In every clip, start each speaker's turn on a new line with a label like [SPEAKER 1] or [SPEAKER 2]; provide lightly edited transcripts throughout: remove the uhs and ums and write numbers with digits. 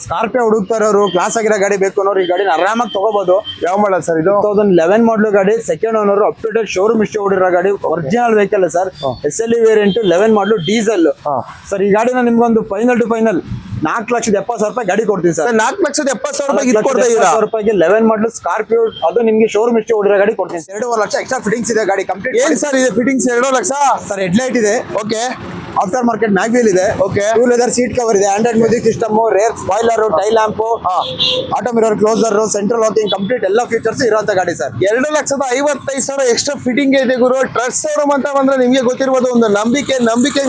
[SPEAKER 1] Scorpio ಹುಡುಕ್ತಾ ಇರೋರು class ಆಗಿರೋ ಗಾಡಿ ಬೇಕು ಅನ್ನೋರು ಈ ಗಾಡಿನ ಆರಾಮಾಗಿ ತಗೋಬಹುದು.
[SPEAKER 2] ಯಾವ ಮಾಡಲ್ ಸರ್ ಇದು?
[SPEAKER 1] 2011 ಮಾಡಲ್ ಗಾಡಿ, second owner, up to date showroom ಇಷ್ಟು ಹೊಡಿರೋ ಗಾಡಿ, original vehicle sir. SLE variant 11 model diesel sir. ಈ ಗಾಡಿನ ನಿಮ್ಗೊಂದು ಫೈನಲ್ ಟು ಫೈನಲ್ 4,70,000 ರೂಪಾಯಿ ಗಾಡಿ ಕೊಡ್ತೀನಿ ಸರ್.
[SPEAKER 2] 4,70,000
[SPEAKER 1] ರೂಪಾಯಿಗೆ 11 ಮಾಡಲ್ ಸ್ಕಾರ್ಪಿಯೋ, ಅದು ನಿಮ್ಗೆ ಶೋರೂಮ್ ಇಷ್ಟು ಹೊಡಿರೋ ಗಾಡಿ ಕೊಡ್ತೀನಿ. 2.5 ಲಕ್ಷ ಎಕ್ಸ್ಟ್ರಾ ಫಿಟಿಂಗ್ಸ್ ಇದೆ ಗಾಡಿ ಕಂಪ್ಲೀಟ್.
[SPEAKER 2] ಏನ್ ಸರ್ ಇದೆ ಫಿಟಿಂಗ್ಸ್? 2 ಲಕ್ಷ
[SPEAKER 1] ಸರ್. ಹೆಡ್ಲೈಟ್ ಇದೆ,
[SPEAKER 2] ಓಕೆ.
[SPEAKER 1] ಆಫ್ಟರ್ ಮಾರ್ಕೆಟ್ ಮ್ಯಾಗ್ವೀಲ್ ಇದೆ,
[SPEAKER 2] ಓಕೆ.
[SPEAKER 1] 2 ಲೆದರ್ ಸೀಟ್ ಕವರ್ ಇದೆ, Android music system, rear spoiler, tail lamp, auto mirror closer, central locking, complete ಎಲ್ಲ ಫೀಚರ್ಸ್ ಇರುವಂತ ಗಾಡಿ ಸರ್.
[SPEAKER 2] 2,55,000 ಎಕ್ಸ್ಟ್ರಾ ಫಿಟ್ಟಿಂಗ್ ಇದೆ ಗುರು. ಟ್ರಸ್ಟ್ ಶೋರೂಮ್ ಅಂತ ಬಂದ್ರೆ ನಿಮ್ಗೆ ಗೊತ್ತಿರ್ಬೋದು, ಒಂದು ನಂಬಿಕೆ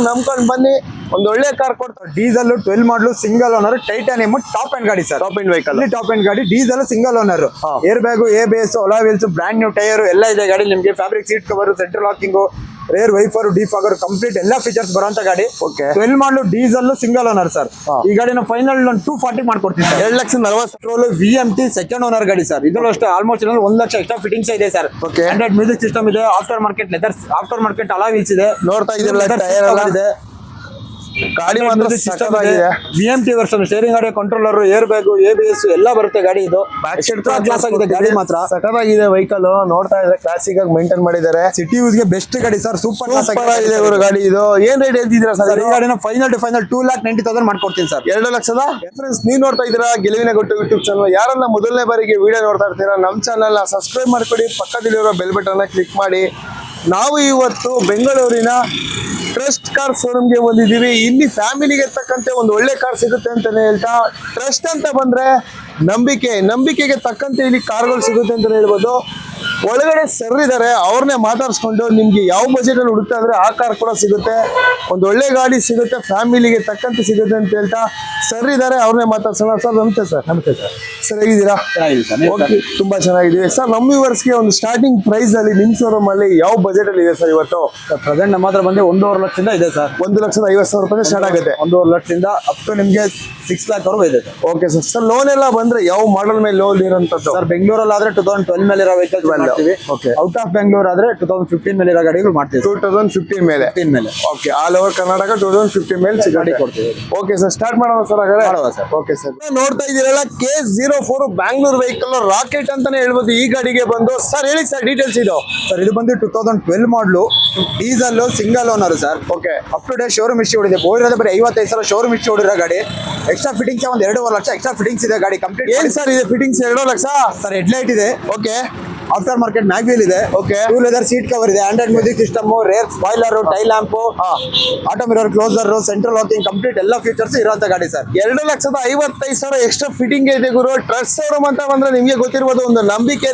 [SPEAKER 2] ನಂಬ್ಕೊಂಡು ಬನ್ನಿ, ಒಂದು ಒಳ್ಳೆ ಕಾರ್ ಕೊಡ್ತಾರೆ.
[SPEAKER 1] Diesel 12 model single owner, titanium top end ಗಾಡಿ sir.
[SPEAKER 2] Top end vehicle,
[SPEAKER 1] top end ಗಾಡಿ, diesel single owner, air bag, ABS, alloy wheels, brand new tyre ಎಲ್ಲ ಇದೆ ಗಾಡಿ ನಿಮ್ಗೆ. Fabric seat cover, central locking, rear wiper, defogger, complete ಎಲ್ಲ features ಬರುವಂತ ಗಾಡಿ. 12 model diesel single owner sir. ಈ ಗಾಡಿನ ಫೈನಲ್ 240 ಮಾಡ್ಕೊಡ್ತೀನಿ ಸರ್.
[SPEAKER 2] 2,40,000
[SPEAKER 1] VMT ಸೆಕೆಂಡ್ ಓನರ್ ಗಾಡಿ ಸರ್. ಇದರಲ್ಲೂ ಅಷ್ಟೇ ಆಲ್ಮೋಸ್ಟ್ 1 ಲಕ್ಷ ಎಕ್ಸ್ಟ್ರಾ ಫಿಟಿಂಗ್ಸ್ ಇದೆ ಸರ್. ಆಂಡ್ರಾಯ್ಡ್ ಮ್ಯೂಸಿಕ್ ಸಿಸ್ಟಮ್ ಇದೆ, after market leather, after market alloy wheels ಇದೆ.
[SPEAKER 2] ನೋಡ್ತಾ ಇದ್ದೀರಲ್ಲ, ಗಾಡಿ ಮಾತ್ರ ಸಕ್ಕತ್ತಾಗಿದೆ.
[SPEAKER 1] VMT ವರ್ಷನ್, ಸ್ಟೇರಿಂಗ್ ಗಾಡಿ, ಕಂಟ್ರೋಲರ್, ಏರ್ ಬ್ಯಾಗ್, ABS ಎಲ್ಲ ಬರುತ್ತೆ ಗಾಡಿ. ಇದು ಕ್ಲಾಸ್ ಆಗಿದೆ ಗಾಡಿ ಮಾತ್ರ
[SPEAKER 2] ಸಕ್ಕತ್ತಾಗಿದೆ ವೆಹಿಕಲ್. ನೋಡ್ತಾ ಇದ್ರೆ ಕ್ಲಾಸಿಕ್ ಆಗಿ ಮೇಂಟೈನ್ ಮಾಡಿದ್ದಾರೆ.
[SPEAKER 1] ಸಿಟಿ ಯೂಸ್ ಗೆ ಬೆಸ್ಟ್ ಗಾಡಿ ಸರ್. ಸೂಪರ್
[SPEAKER 2] ಆಗಿದೆ ಇವರು ಗಾಡಿ. ಇದು ಏನ್ ರೇಟ್ ಹೇಳ್ತಿದ್ದೀರಾ ಸರ್?
[SPEAKER 1] ಈ ಗಾಡಿನ ಫೈನಲ್ ಟು ಫೈನಲ್ 2,90,000 ಮಾಡ್ಕೊಡ್ತೀನಿ ಸರ್.
[SPEAKER 2] 2 ಲಕ್ಷದ ರೆಫರೆನ್ಸ್. ನೀವು ನೋಡ್ತಾ ಇದ್ದೀರಾ ಗೆಲುವಿನ ಗುಟ್ಟು ಯೂಟ್ಯೂಬ್ ಚಾನಲ್. ಯಾರನ್ನ ಮೊದಲನೇ ಬಾರಿಗೆ ವಿಡಿಯೋ ನೋಡ್ತಾ ಇರ್ತೀರಾ, ನಮ್ಮ ಚಾನಲ್ ಸಬ್ಸ್ಕ್ರೈಬ್ ಮಾಡ್ಕೊಡಿ, ಪಕ್ಕದಲ್ಲಿರೋ ಬೆಲ್ ಬಟನ್ ಕ್ಲಿಕ್ ಮಾಡಿ. ನಾವು ಇವತ್ತು ಬೆಂಗಳೂರಿನ ಟ್ರಸ್ಟ್ ಕಾರ್ ಶೋರೂಮ್ಗೆ ಬಂದಿದ್ದೀವಿ. ಇಲ್ಲಿ ಫ್ಯಾಮಿಲಿಗೆ ತಕ್ಕಂತೆ ಒಂದು ಒಳ್ಳೆ ಕಾರ್ ಸಿಗುತ್ತೆ ಅಂತಾನೆ ಹೇಳ್ತಾ, ಟ್ರಸ್ಟ್ ಅಂತ ಬಂದ್ರೆ ನಂಬಿಕೆಗೆ ತಕ್ಕಂತೆ ಇಲ್ಲಿ ಕಾರ್ಗಳು ಸಿಗುತ್ತೆ ಅಂತಾನೆ ಹೇಳ್ಬೋದು. ಒಳಗಡೆ ಸರ್ ಇದ್ದಾರೆ, ಅವ್ರನ್ನೇ ಮಾತಾಡ್ಸ್ಕೊಂಡು ನಿಮ್ಗೆ ಯಾವ ಬಜೆಟ್ ಅಲ್ಲಿ ಹುಡುಕ್ತಾ ಇದ್ರೆ ಆ ಕಾರ್ ಕೂಡ ಸಿಗುತ್ತೆ, ಒಂದು ಒಳ್ಳೆ ಗಾಡಿ ಸಿಗುತ್ತೆ, ಫ್ಯಾಮಿಲಿಗೆ ತಕ್ಕಂತೆ ಸಿಗುತ್ತೆ ಅಂತ ಹೇಳ್ತಾ ಸರ್ ಇದ್ದಾರೆ, ಅವ್ರನ್ನೇ ಮಾತಾಡ್ಸೋಣ. ಸರ್ ನಮಸ್ತೆ ಸರ್.
[SPEAKER 1] ನಮಸ್ತೆ ಸರ್.
[SPEAKER 2] ಸರ್ ಹೇಗಿದ್ದೀರಾ? ತುಂಬಾ ಚೆನ್ನಾಗಿದ್ದೀವಿ ಸರ್. ನಮ್ಮ ವ್ಯೂವರ್ಸ್ಗೆ ಒಂದು ಸ್ಟಾರ್ಟಿಂಗ್ ಪ್ರೈಸ್ ಅಲ್ಲಿ ನಿಮ್ ಶೋರೂಮ್ ಅಲ್ಲಿ ಯಾವ ಬಜೆಟ್ ಅಲ್ಲಿ ಇದೆ ಸರ್ ಇವತ್ತು?
[SPEAKER 1] ಪ್ರೆಸೆಂಟ್ ನಮ್ಮ ಹತ್ರ ಬಂದು 1.5 ಲಕ್ಷದಿಂದ ಇದೆ ಸರ್.
[SPEAKER 2] 1,50,000 ರೂಪಾಯಿ ಸ್ಟಾರ್ಟ್ ಆಗುತ್ತೆ.
[SPEAKER 1] 1.5 ಲಕ್ಷದಿಂದ ಅಪ್ ಟು ನಿಮ್ಗೆ 6 lakh ವರೆಗೂ ಇದೆ sir.
[SPEAKER 2] Okay sir. Sir loan ಎಲ್ಲ ಬಂದ್ರೆ ಯಾವ ಮಾಡಲ್ ಮೇಲೆ ಲೋನ್ ಇರೋಂಥದ್ದು?
[SPEAKER 1] ಸರ್ ಬೆಂಗಳೂರಲ್ಲಿ ಆದ್ರೆ 2012 ಮೇಲೆ ಇರೋ ವೆಹಿಕಲ್ಸ್ ಮಾಡ್ತೀವಿ. ಔಟ್ ಆಫ್ ಬೆಂಗಳೂರು ಆದ್ರೆ 2015 ಮೇಲೆ ಇರೋ ಗಾಡಿಗಳು ಮಾಡ್ತೀವಿ.
[SPEAKER 2] 2015 ಮೇಲೆ. ಓಕೆ. ಆಲ್ ಓವರ್ ಕರ್ನಾಟಕ 2015 ಮೇಲೆ ಗಾಡಿ ಕೊಡ್ತೀವಿ. ಓಕೆ ಸರ್, ಸ್ಟಾರ್ಟ್ ಮಾಡೋಣ ಸರ್ ಹಾಗಾದ್ರೆ. Okay sir. ನೋಡ್ತಾ ಇದ್ದೀರಲ್ಲ, K04 ಬ್ಯಾಂಗ್ಳೂರ್ ವೆಹಿಕಲ್, ರಾಕೆಟ್ ಅಂತಾನೆ ಹೇಳ್ಬೋದು ಈ ಗಾಡಿಗೆ ಬಂದು. ಸರ್ ಹೇಳಿ ಸರ್ ಡೀಟೇಲ್ಸ್. ಇದು
[SPEAKER 1] ಸರ್ ಇದು ಬಂದು 2012 model, diesel single owner sir.
[SPEAKER 2] Okay.
[SPEAKER 1] Up to date showroom issue ಇದೆ. ಬೋರಿರೋದು ಬರೀ 55,000 ಶೋರೂಮ್ ಇಶ್ಯೂ ಹೊಡಿರೋ ಗಾಡಿ. ಎಕ್ಸ್ಟ್ರಾ ಫಿಟಿಂಗ್ಸ್ ಒಂದು 2.5 ಲಕ್ಷ ಎಕ್ಸ್ಟ್ರಾ ಫಿಟಿಂಗ್ಸ್ ಇದೆ ಗಾಡಿ ಕಂಪ್ಲೀಟ್.
[SPEAKER 2] ಏನ್ ಸರ್ ಇದೆ ಫಿಟಿಂಗ್ಸ್? 2 ಲಕ್ಷ
[SPEAKER 1] ಸರ್. ಹೆಡ್ಲೈಟ್ ಇದೆ,
[SPEAKER 2] ಓಕೆ.
[SPEAKER 1] ಆಫ್ಟರ್ ಮಾರ್ಕೆಟ್ ಮ್ಯಾಗ್ವೀಲ್ ಇದೆ, ಓಕೆ. 2 ಲೆದರ್ ಸೀಟ್ ಕವರ್ ಇದೆ, Android music system, rear spoiler, tail lamp, auto mirror closer, central locking, complete ಎಲ್ಲ ಫೀಚರ್ಸ್ ಇರುವಂತ ಗಾಡಿ ಸರ್.
[SPEAKER 2] 2,55,000 ಎಕ್ಸ್ಟ್ರಾ ಫಿಟ್ಟಿಂಗ್ ಇದೆ ಗುರು. ಟ್ರಸ್ಟ್ ಶೋರೂಮ್ ಅಂತ ಬಂದ್ರೆ ನಿಮ್ಗೆ ಗೊತ್ತಿರ್ಬೋದು, ಒಂದು ನಂಬಿಕೆ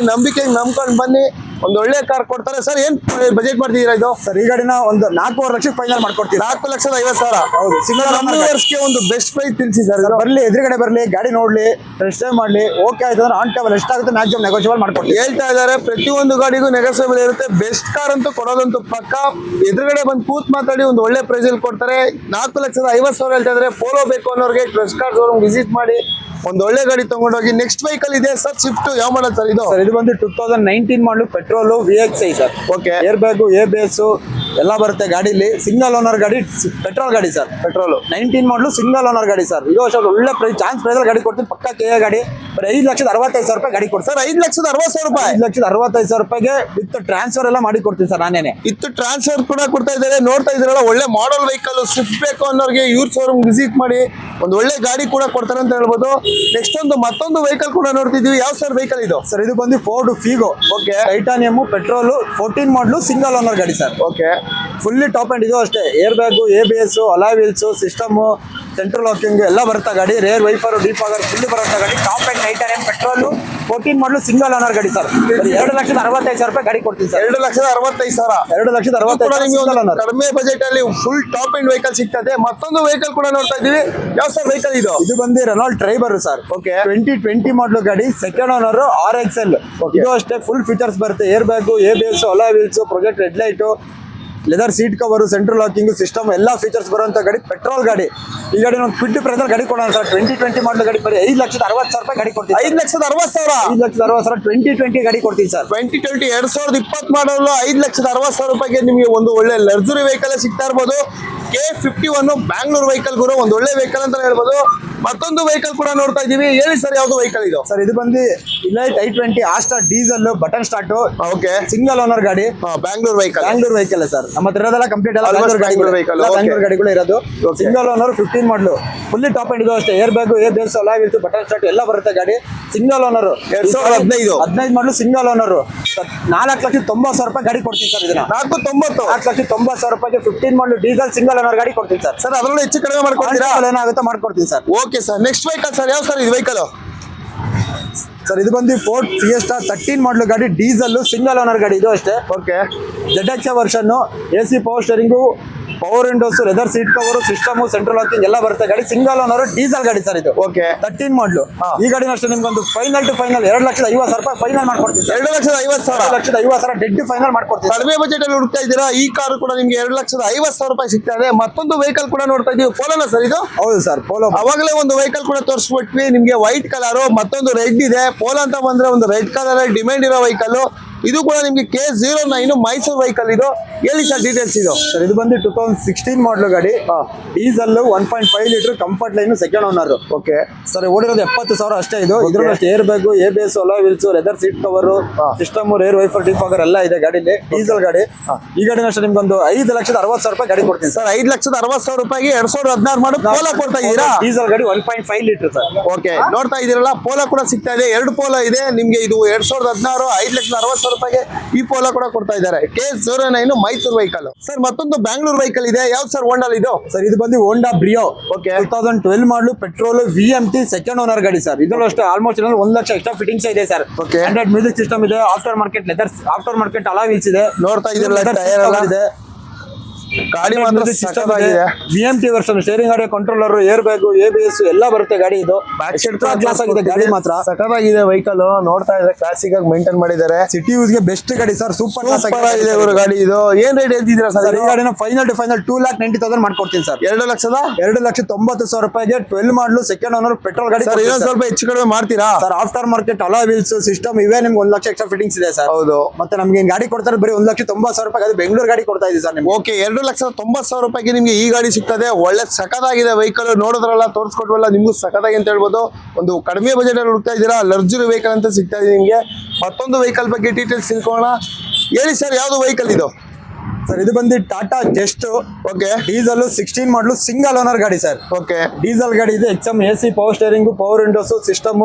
[SPEAKER 2] ನಂಬ್ಕೊಂಡು ಬನ್ನಿ, ಒಂದು ಒಳ್ಳೆ ಕಾರ್ ಕೊಡ್ತಾರೆ. ಸರ್ ಏನ್ ಬಜೆಟ್ ಮಾಡ್ತಿದ್ದೀರಾ ಇದು?
[SPEAKER 1] ಸರ್ ಈ ಗಾಡಿನ ಒಂದು 4.5 ಲಕ್ಷಕ್ಕೆ ಫೈನಲ್ ಮಾಡ್ಕೊಡ್ತೀವಿ.
[SPEAKER 2] 4,50,000.
[SPEAKER 1] ಹೌದು.
[SPEAKER 2] ಸಿಂಗಲ್ ಒಂದು ಬೆಸ್ಟ್ ಪ್ರೈಸ್ ತಿಳಿಸಿ ಸರ್.
[SPEAKER 1] ಬರ್ಲಿ, ಎದುರುಗಡೆ ಬರ್ಲಿ, ಗಾಡಿ ನೋಡ್ಲಿ, ಟೆಸ್ಟ್ ಡ್ರೈವ್ ಮಾಡ್ಲಿ. ಓಕೆ ಆಯ್ತು ಅಂದ್ರೆ ಆನ್ ಟೇಬಲ್ ಎಷ್ಟಾಗುತ್ತೆ ಮ್ಯಾಕ್ಸಿಮಮ್ ನೆಗೋಷಿಯಬಲ್ ಮಾಡ್ಕೊಡ್ತೀವಿ.
[SPEAKER 2] ಹೇಳ್ತಾ ಇದ್ದಾರೆ ಪ್ರತಿಯೊಂದು ಗಾಡಿಗೂ ನೆಗೋಷಿಯಬಲ್ ಇರುತ್ತೆ. ಬೆಸ್ಟ್ ಕಾರ್ ಅಂತೂ ಕೊಡೋದಂತೂ ಪಕ್ಕ. ಎದುರುಗಡೆ ಬಂದು ಕೂತ್ ಮಾತಾಡಿ ಒಂದು ಒಳ್ಳೆ ಪ್ರೈಸ್ ಅಲ್ಲಿ ಕೊಡ್ತಾರೆ. 4,50,000 ಹೇಳ್ತಾ ಇದ್ರೆ ಪೋಲೋ ಬೇಕು ಅನ್ನೋರಿಗೆ ಟ್ರಸ್ಟ್ ಕಾರ್ ಶೋರೂಮ್ ವಿಸಿಟ್ ಮಾಡಿ ಒಂದು ಒಳ್ಳೆ ಗಾಡಿ ತಗೊಂಡೋಗಿ. ನೆಕ್ಸ್ಟ್ ವೆಹಿಕಲ್ ಇದೆ ಸರ್, ಸ್ವಿಫ್ಟ್. ಯಾವ ಮಾಡಲ್ ಸರ್ ಇದು?
[SPEAKER 1] ಸರ್ ಇದು ಬಂದು 2019 ಮಾಡಲು, petrol, VXI sir.
[SPEAKER 2] Okay.
[SPEAKER 1] Air bag, ABS ಎಲ್ಲ ಬರುತ್ತೆ ಗಾಡಿಲಿ. ಸಿಂಗಲ್ ಓನರ್ ಗಾಡಿ, ಪೆಟ್ರೋಲ್ ಗಾಡಿ ಸರ್.
[SPEAKER 2] ಪೆಟ್ರೋಲ್
[SPEAKER 1] 19 ಮಾಡಲು ಸಿಂಗಲ್ ಓನರ್ ಗಾಡಿ ಸರ್. ಇದು ಅಷ್ಟು ಒಳ್ಳೆ ಪ್ರೈಸ್, ಚಾನ್ಸ್ ಪ್ರೈಸ್ ಗಾಡಿ ಕೊಡ್ತೀನಿ. ಪಕ್ಕ KA ಗಾಡಿ. ಬರೀ 5,65,000 ರೂಪಾಯಿ ಗಾಡಿ ಕೊಡ್ತೀನಿ ಸರ್.
[SPEAKER 2] 5,60,000 ರೂಪಾಯಿ.
[SPEAKER 1] 5,65,000 ರೂಪಾಯಿಗೆ ವಿತ್ ಟ್ರಾನ್ಸ್ಫರ್ ಎಲ್ಲ ಮಾಡಿ ಕೊಡ್ತೀನಿ ಸರ್ ನಾನೇನೆ.
[SPEAKER 2] ಇತ್ತು ಟ್ರಾನ್ಸ್ಫರ್ ಕೂಡ ಕೊಡ್ತಾ ಇದ್ದಾರೆ. ನೋಡ್ತಾ ಇದ್ರಲ್ಲ, ಒಳ್ಳೆ ಮಾಡಲ್ ವೆಹಿಕಲ್ ಸ್ವಿಫ್ಟ್ ಬೇಕು ಅನ್ನೋರಿಗೆ ಇವ್ರ ಶೋರೂಮ್ ವಿಸಿಟ್ ಮಾಡಿ ಒಂದು ಒಳ್ಳೆ ಗಾಡಿ ಕೂಡ ಕೊಡ್ತಾರೆ ಅಂತ ಹೇಳ್ಬೋದು. ನೆಕ್ಸ್ಟ್ ಮತ್ತೊಂದು ವೆಹಿಕಲ್ ಕೂಡ ನೋಡ್ತಿದೀವಿ. ಯಾವ ಸರ್ ವೆಹಿಕಲ್ ಇದು?
[SPEAKER 1] ಸರ್ ಇದು ಬಂದು Ford Figo, okay. Titanium, petrol, 14 ಮಾಡಲು, ಸಿಂಗಲ್ ಓನರ್ ಗಾಡಿ sir.
[SPEAKER 2] Okay.
[SPEAKER 1] Fully top and. ಇದು ಅಷ್ಟೇ, air bag, ABS, alloy wheels system, central locking ಎಲ್ಲ ಬರುತ್ತಾ ಗಾಡಿ. ರೇರ್ ವೈಫರ್, ಡಿಫಾಗರ್ ಫುಲ್ಲಿ ಬರುತ್ತಾ ಗಾಡಿ. ಟಾಪ್ ಅಂಡ್ ಟೈಟಾನಿಯಂ, ಪೆಟ್ರೋಲ್, 14 ಮಾಡಲು, ಸಿಂಗಲ್ ಓನರ್ ಗಾಡಿ ಸರ್. 2,65,000 ರೂಪಾಯಿ ಗಾಡಿ ಕೊಡ್ತೀನಿ ಸರ್.
[SPEAKER 2] 2,65,000.
[SPEAKER 1] 2,65,000
[SPEAKER 2] ಕಡಿಮೆ ಬಜೆಟ್ ಅಲ್ಲಿ ಫುಲ್ ಟಾಪ್ ಅಂಡ್ ವೆಹಿಕಲ್ ಸಿಗ್ತದೆ. ಮತ್ತೊಂದು ವೆಹಿಕಲ್ ಕೂಡ ನೋಡ್ತಾ ಇದೀವಿ. ಯಾವ ಸರ್ ವೆಹಿಕಲ್ ಇದು?
[SPEAKER 1] ಇದು ಬಂದು ರೆನಾಲ್ಟ್ ಟ್ರೈಬರ್ ಸರ್.
[SPEAKER 2] ಓಕೆ.
[SPEAKER 1] 2020 ಮಾಡಲು ಗಾಡಿ, ಸೆಕೆಂಡ್ ಓನರ್, RXL. ಇದು ಅಷ್ಟೇ ಫುಲ್ ಫೀಚರ್ಸ್ ಬರುತ್ತೆ. Air bag, ABS, alloy wheels, project headlight, leather seat cover, central locking system ಎಲ್ಲ ಫೀಚರ್ಸ್ ಬರುವಂತ ಗಾಡಿ. ಪೆಟ್ರೋಲ್ ಗಾಡಿ. ಈ ಗಾಡಿ ಒಂದು ಕ್ವಿಡ್ ಪ್ರೈಸ್ ಗಾಡಿ ಕೊಡೋಣ ಸರ್. 2020 ಮಾಡಲು ಗಾಡಿ ಬರೀ 5,60,000 ರೂಪಾಯಿ ಗಾಡಿ ಕೊಡ್ತೀವಿ.
[SPEAKER 2] 5,60,000.
[SPEAKER 1] 5,60,000 2020 ಗಾಡಿ ಕೊಡ್ತೀನಿ ಸರ್.
[SPEAKER 2] 2020 2020 ಮಾಡಲು 5,60,000 ರೂಪಾಯಿಗೆ ನಿಮಗೆ ಒಂದು ಒಳ್ಳೆ ಲಕ್ಸುರಿ ವೆಹಿಕಲ್ ಸಿಗ್ತಾ ಇರ್ಬೋದು. K51 ಬ್ಯಾಂಗ್ಳೂರ್ ವೆಹಿಕಲ್ ಗುರು, ಒಂದು ಒಳ್ಳೆ ವೆಹಿಕಲ್ ಅಂತ ಹೇಳ್ಬೋದು. ಮತ್ತೊಂದು ವೆಹಿಕಲ್ ಕೂಡ ನೋಡ್ತಾ ಇದೀವಿ. ಹೇಳಿ ಸರ್, ಯಾವ್ದು ವೆಹಿಕಲ್ ಇದು?
[SPEAKER 1] ಸರ್ ಇದು ಬಂದು elite i20 Asta diesel button start
[SPEAKER 2] okay,
[SPEAKER 1] single owner ಗಾಡಿ.
[SPEAKER 2] Bangalore vehicle.
[SPEAKER 1] Bangalore vehicle sir, ನಮ್ಮ ಹತ್ರ ಇರೋದೆಲ್ಲ ಕಂಪ್ಲೀಟ್ ಎಲ್ಲ
[SPEAKER 2] Almost
[SPEAKER 1] ಬ್ಯಾಂಗ್ಳೂರ್
[SPEAKER 2] vehicle,
[SPEAKER 1] ಗಾಡಿಗಳು,
[SPEAKER 2] okay.
[SPEAKER 1] ಬ್ಯಾಂಗ್ಳೂರ್ ಗಾಡಿಗಳು ಇರೋದು. ಸಿಂಗಲ್ ಓನರ್ 15 ಮಾಡಲು ಫುಲ್ಲಿ ಟಾಪ್ ಎಂಡ್ ಇದು ಅಷ್ಟೇ. Air bag, ABS, alloy wheels, button start ಎಲ್ಲ ಬರುತ್ತೆ ಗಾಡಿ. ಸಿಂಗಲ್ ಓನರ್
[SPEAKER 2] 2015
[SPEAKER 1] ಮಾಡಲು ಸಿಂಗಲ್ ಓನರ್ 4,90,000 ರೂಪಾಯಿ ಗಾಡಿ ಕೊಡ್ತೀನಿ ಸರ್. ಇದನ್ನ
[SPEAKER 2] 490.
[SPEAKER 1] 4,90,000 ರೂಪಾಯಿಗೆ 15 ಮಾಡಲು ಡೀಸೆಲ್ ಸಿಂಗಲ್ ಓನರ್ ಗಾಡಿ ಕೊಡ್ತೀನಿ ಸರ್.
[SPEAKER 2] ಸರ್ ಅದರಲ್ಲೂ ಹೆಚ್ಚು ಕಡಿಮೆ ಮಾಡ್ಕೊಡ್ತೀರಾ?
[SPEAKER 1] ಏನಾಗುತ್ತೋ ಮಾಡ್ಕೊಡ್ತೀನಿ sir.
[SPEAKER 2] Okay sir, next vehicle sir, ಯಾವ ಸರ್ ಇದು ವೆಹಿಕಲ್?
[SPEAKER 1] ಸರ್ ಇದು ಬಂದು ಫೋರ್ಡ್ ಫಿಯೆಸ್ಟಾ 13 ಮಾಡಲು ಗಾಡಿ, ಡೀಸೆಲ್ ಸಿಂಗಲ್ ಓನರ್ ಗಾಡಿ ಇದು ಅಷ್ಟೇ.
[SPEAKER 2] Okay,
[SPEAKER 1] ZX version, AC power steering, power Windows, leather seat cover, system, central locking ಎಲ್ಲ ಬರುತ್ತೆ ಗಾಡಿ. ಸಿಂಗಲ್ ಓನರ್ ಡೀಸೆಲ್ ಗಾಡಿ ಸರ್ ಇದು.
[SPEAKER 2] ಓಕೆ,
[SPEAKER 1] 13 ಮಾಡಲು. ಈ ಗಾಡಿನ ಅಷ್ಟೇ ನಿಮ್ಗೊಂದು ಫೈನಲ್ ಟು ಫೈನಲ್ 2,50,000 ರೂಪಾಯಿ ಫೈನಲ್ ಮಾಡ್ಕೊಡ್ತೀನಿ.
[SPEAKER 2] 2,50,000.
[SPEAKER 1] 2,50,000 ಡೆಡ್ ಫೈನಲ್ ಮಾಡ್ಕೊಡ್ತೀನಿ.
[SPEAKER 2] ಕಡಿಮೆ ಬಜೆಟ್ ಅಲ್ಲಿ ಹುಡುಕ್ತಾ ಇದ್ದೀರಾ? ಈ ಕಾರು ಕೂಡ ನಿಮ್ಗೆ 2,50,000 ರೂಪಾಯಿ ಸಿಗ್ತಾ ಇದೆ. ಮತ್ತೊಂದು ವೆಹಿಕಲ್ ಕೂಡ ನೋಡ್ತಾ ಇದೀವಿ, ಪೋಲೋನ ಸರ್ ಇದು?
[SPEAKER 1] ಹೌದು ಸರ್, ಪೋಲೋ.
[SPEAKER 2] ಅವಾಗಲೇ ಒಂದು ವೆಹಿಕಲ್ ಕೂಡ ತೋರಿಸ್ಬಿಟ್ವಿ ನಿಮ್ಗೆ, ವೈಟ್ ಕಲರ್, ಮತ್ತೊಂದು ರೆಡ್ ಇದೆ. ಪೋಲೋ ಅಂತ ಬಂದ್ರೆ ಒಂದು ರೆಡ್ ಕಲರ್ ಡಿಮ್ಯಾಂಡ್ ಇರೋ ವೆಹಿಕಲ್. ಇದು ಕೂಡ ನಿಮ್ಗೆ K09 ಮೈಸೂರು ವೆಹಿಕಲ್ ಇದು. ಹೇಳಿ ಸರ್ ಡೀಟೇಲ್ಸ್ ಇದು.
[SPEAKER 1] ಸರ್ ಇದು ಬಂದು 2016 ಮಾಡಲು ಗಾಡಿ, diesel 1.5 litre comfort line second owner.
[SPEAKER 2] Okay
[SPEAKER 1] sir ಓಡಿರೋದು 70,000 ಅಷ್ಟೇ ಇದು. ಇದ್ರಲ್ಲಿ ಅಷ್ಟೇ air bag, ABS, alloy wheels, leather seat cover, system, rear wiper, defogger ಎಲ್ಲ ಇದೆ ಗಾಡಿಲಿ. ಡೀಸೆಲ್ ಗಾಡಿ. ಈ ಗಾಡಿನ ಅಷ್ಟೇ ನಿಮ್ಗೊಂದು 5,60,000 ರೂಪಾಯಿ ಗಾಡಿ ಕೊಡ್ತೀನಿ ಸರ್.
[SPEAKER 2] 5,60,000 ರೂಪಾಯಿಗೆ 2016 ಮಾಡೋ ಪೋಲೋ ಕೊಡ್ತಾ ಇದ್ದೀರಾ?
[SPEAKER 1] ಡೀಸೆಲ್ ಗಾಡಿ 1.5 ಲೀಟರ್ ಸರ್.
[SPEAKER 2] ಓಕೆ, ನೋಡ್ತಾ ಇದೀರಲ್ಲ, ಪೋಲೋ ಕೂಡ ಸಿಗ್ತಾ ಇದೆ. 2 ಪೋಲೋ ಇದೆ ನಿಮ್ಗೆ. ಇದು 2016, 5,60,000 ರೂಪಾಯಿಗೆ ಈ ಪೋಲೋ ಕೂಡ ಕೊಡ್ತಾ ಇದ್ದಾರೆ. K09 Mysuru vehicle. ಸರ್ ಮತ್ತೊಂದು ಬ್ಯಾಂಗ್ಳೂರ್ ವೆಹಿಕಲ್ ಇದೆ, ಯಾವ್ದು ಸರ್? ಹೋಂಡಾ ಇದು?
[SPEAKER 1] ಸರ್ ಇದು ಬಂದು ಹೋಂಡಾ ಬ್ರಿಯೋ.
[SPEAKER 2] ಓಕೆ,
[SPEAKER 1] 2012 ಮಾಡಲು, ಪೆಟ್ರೋಲ್, VMT ಸೆಕೆಂಡ್ ಓನರ್ ಗಾಡಿ ಸರ್. ಇದರಲ್ಲೂ ಅಷ್ಟೇ ಆಲ್ಮೋಸ್ಟ್ 1 ಲಕ್ಷ ಎಕ್ಸ್ಟ್ರಾ ಫಿಟ್ಟಿಂಗ್ಸ್ ಇದೆ ಸರ್.
[SPEAKER 2] ಓಕೆ,
[SPEAKER 1] 100 ಮ್ಯೂಸಿಕ್ ಸಿಸ್ಟಮ್ ಇದೆ, after market leather, after market alloy wheels ಇದೆ.
[SPEAKER 2] ನೋಡ್ತಾ ಇದೀರಲ್ಲ, ಟೈರ್ ಎಲ್ಲ ಇದೆ. ಗಾಡಿ ಮಾತ್ರ ಸಿಸ್ಟಮ್ ಆಗಿದೆ.
[SPEAKER 1] VMT ವರ್ಷನ್, ಸ್ಟೇರಿಂಗ್ ಗಾಡಿ, ಕಂಟ್ರೋಲರ್, ಏರ್ ಬ್ಯಾಗ್, ABS ಎಲ್ಲ ಬರುತ್ತೆ ಗಾಡಿ. ಇದು ಕ್ಲಾಸ್ ಆಗಿದೆ ಗಾಡಿ ಮಾತ್ರ.
[SPEAKER 2] ಸಖತ್ತಾಗಿದೆ ವೆಹಿಕಲ್. ನೋಡ್ತಾ ಇದ್ರೆ ಕ್ಲಾಸಿಕ್ ಆಗಿ ಮೇಂಟೈನ್ ಮಾಡಿದ್ದಾರೆ.
[SPEAKER 1] ಸಿಟಿ ಯೂಸ್ ಗೆ ಬೆಸ್ಟ್ ಗಾಡಿ ಸರ್. ಸೂಪರ್
[SPEAKER 2] ಆಗಿದೆ ಇವರು ಗಾಡಿ. ಇದು ಏನ್ ರೇಟ್ ಹೇಳ್ತಿದ್ದೀರಾ ಸರ್?
[SPEAKER 1] ಈ ಗಾಡಿನ ಫೈನಲ್ ಟು ಫೈನಲ್ 2,90,000 ಮಾಡ್ಕೊಡ್ತೀನಿ ಸರ್.
[SPEAKER 2] 2,90,000
[SPEAKER 1] ರೂಪಾಯಿಗೆ 12 ಮಾಡಲು ಸೆಕೆಂಡ್ ಓನರ್ ಪೆಟ್ರೋಲ್ ಗಾಡಿ.
[SPEAKER 2] ಸರ್ ಇನ್ನೊಂದ್ ಸ್ವಲ್ಪ ಹೆಚ್ಚು ಕಡಿಮೆ ಮಾಡ್ತೀರಾ
[SPEAKER 1] sir? After market alloy wheels, system ಇವೇ ನಿಮ್ಗೆ 1 ಲಕ್ಷ ಎಕ್ಸ್ಟ್ರಾ ಫಿಟ್ಟಿಂಗ್ಸ್ ಇದೆ ಸರ್.
[SPEAKER 2] ಹೌದು,
[SPEAKER 1] ಮತ್ತೆ ನಮ್ಗೆ ಗಾಡಿ ಕೊಡ್ತಾರೆ ಬರೀ 1,90,000 ರೂಪಾಯಿ. ಅದು ಬೆಂಗಳೂರು ಗಾಡಿ ಕೊಡ್ತಾ ಇದೆ ಸರ್ ನಿಮ್ಗೆ.
[SPEAKER 2] ಓಕೆ, 2,90,000 ರೂಪಾಯಿಗೆ ನಿಮ್ಗೆ ಈ ಗಾಡಿ ಸಿಗ್ತದೆ. ಒಳ್ಳೆ ಸಖತ್ತಾಗಿದೆ ವೆಹಿಕಲ್. ನೋಡಿದ್ರಲ್ಲ, ತೋರಿಸ್ಕೊಟ್ವಲ್ಲ, ನಿಮ್ಗೂ ಸಖತ್ತಾಗಿ ಅಂತ ಹೇಳ್ಬೋದು. ಒಂದು ಕಡಿಮೆ ಬಜೆಟ್ ಅಲ್ಲಿ ಹುಡುಕ್ತಾ ಇದ್ದೀರಾ, ಲಕ್ಸುರಿ ವೆಹಿಕಲ್ ಅಂತ ಸಿಗ್ತಾ ಇದೆ ನಿಮ್ಗೆ. ಮತ್ತೊಂದು ವೆಹಿಕಲ್ ಬಗ್ಗೆ ಡೀಟೇಲ್ಸ್ ತಿಳ್ಕೊಳ್ಳೋಣ. ಹೇಳಿ ಸರ್, ಯಾವ್ದು ವೆಹಿಕಲ್ ಇದು?
[SPEAKER 1] ಸರ್ ಇದು ಬಂದು ಟಾಟಾ ಜಸ್ಟ್.
[SPEAKER 2] ಓಕೆ,
[SPEAKER 1] ಡೀಸೆಲ್ 16 ಮಾಡಲು ಸಿಂಗಲ್ ಓನರ್ ಗಾಡಿ ಸರ್.
[SPEAKER 2] ಓಕೆ,
[SPEAKER 1] ಡೀಸೆಲ್ ಗಾಡಿ ಇದೆ. XM, AC power steering, power windows, system,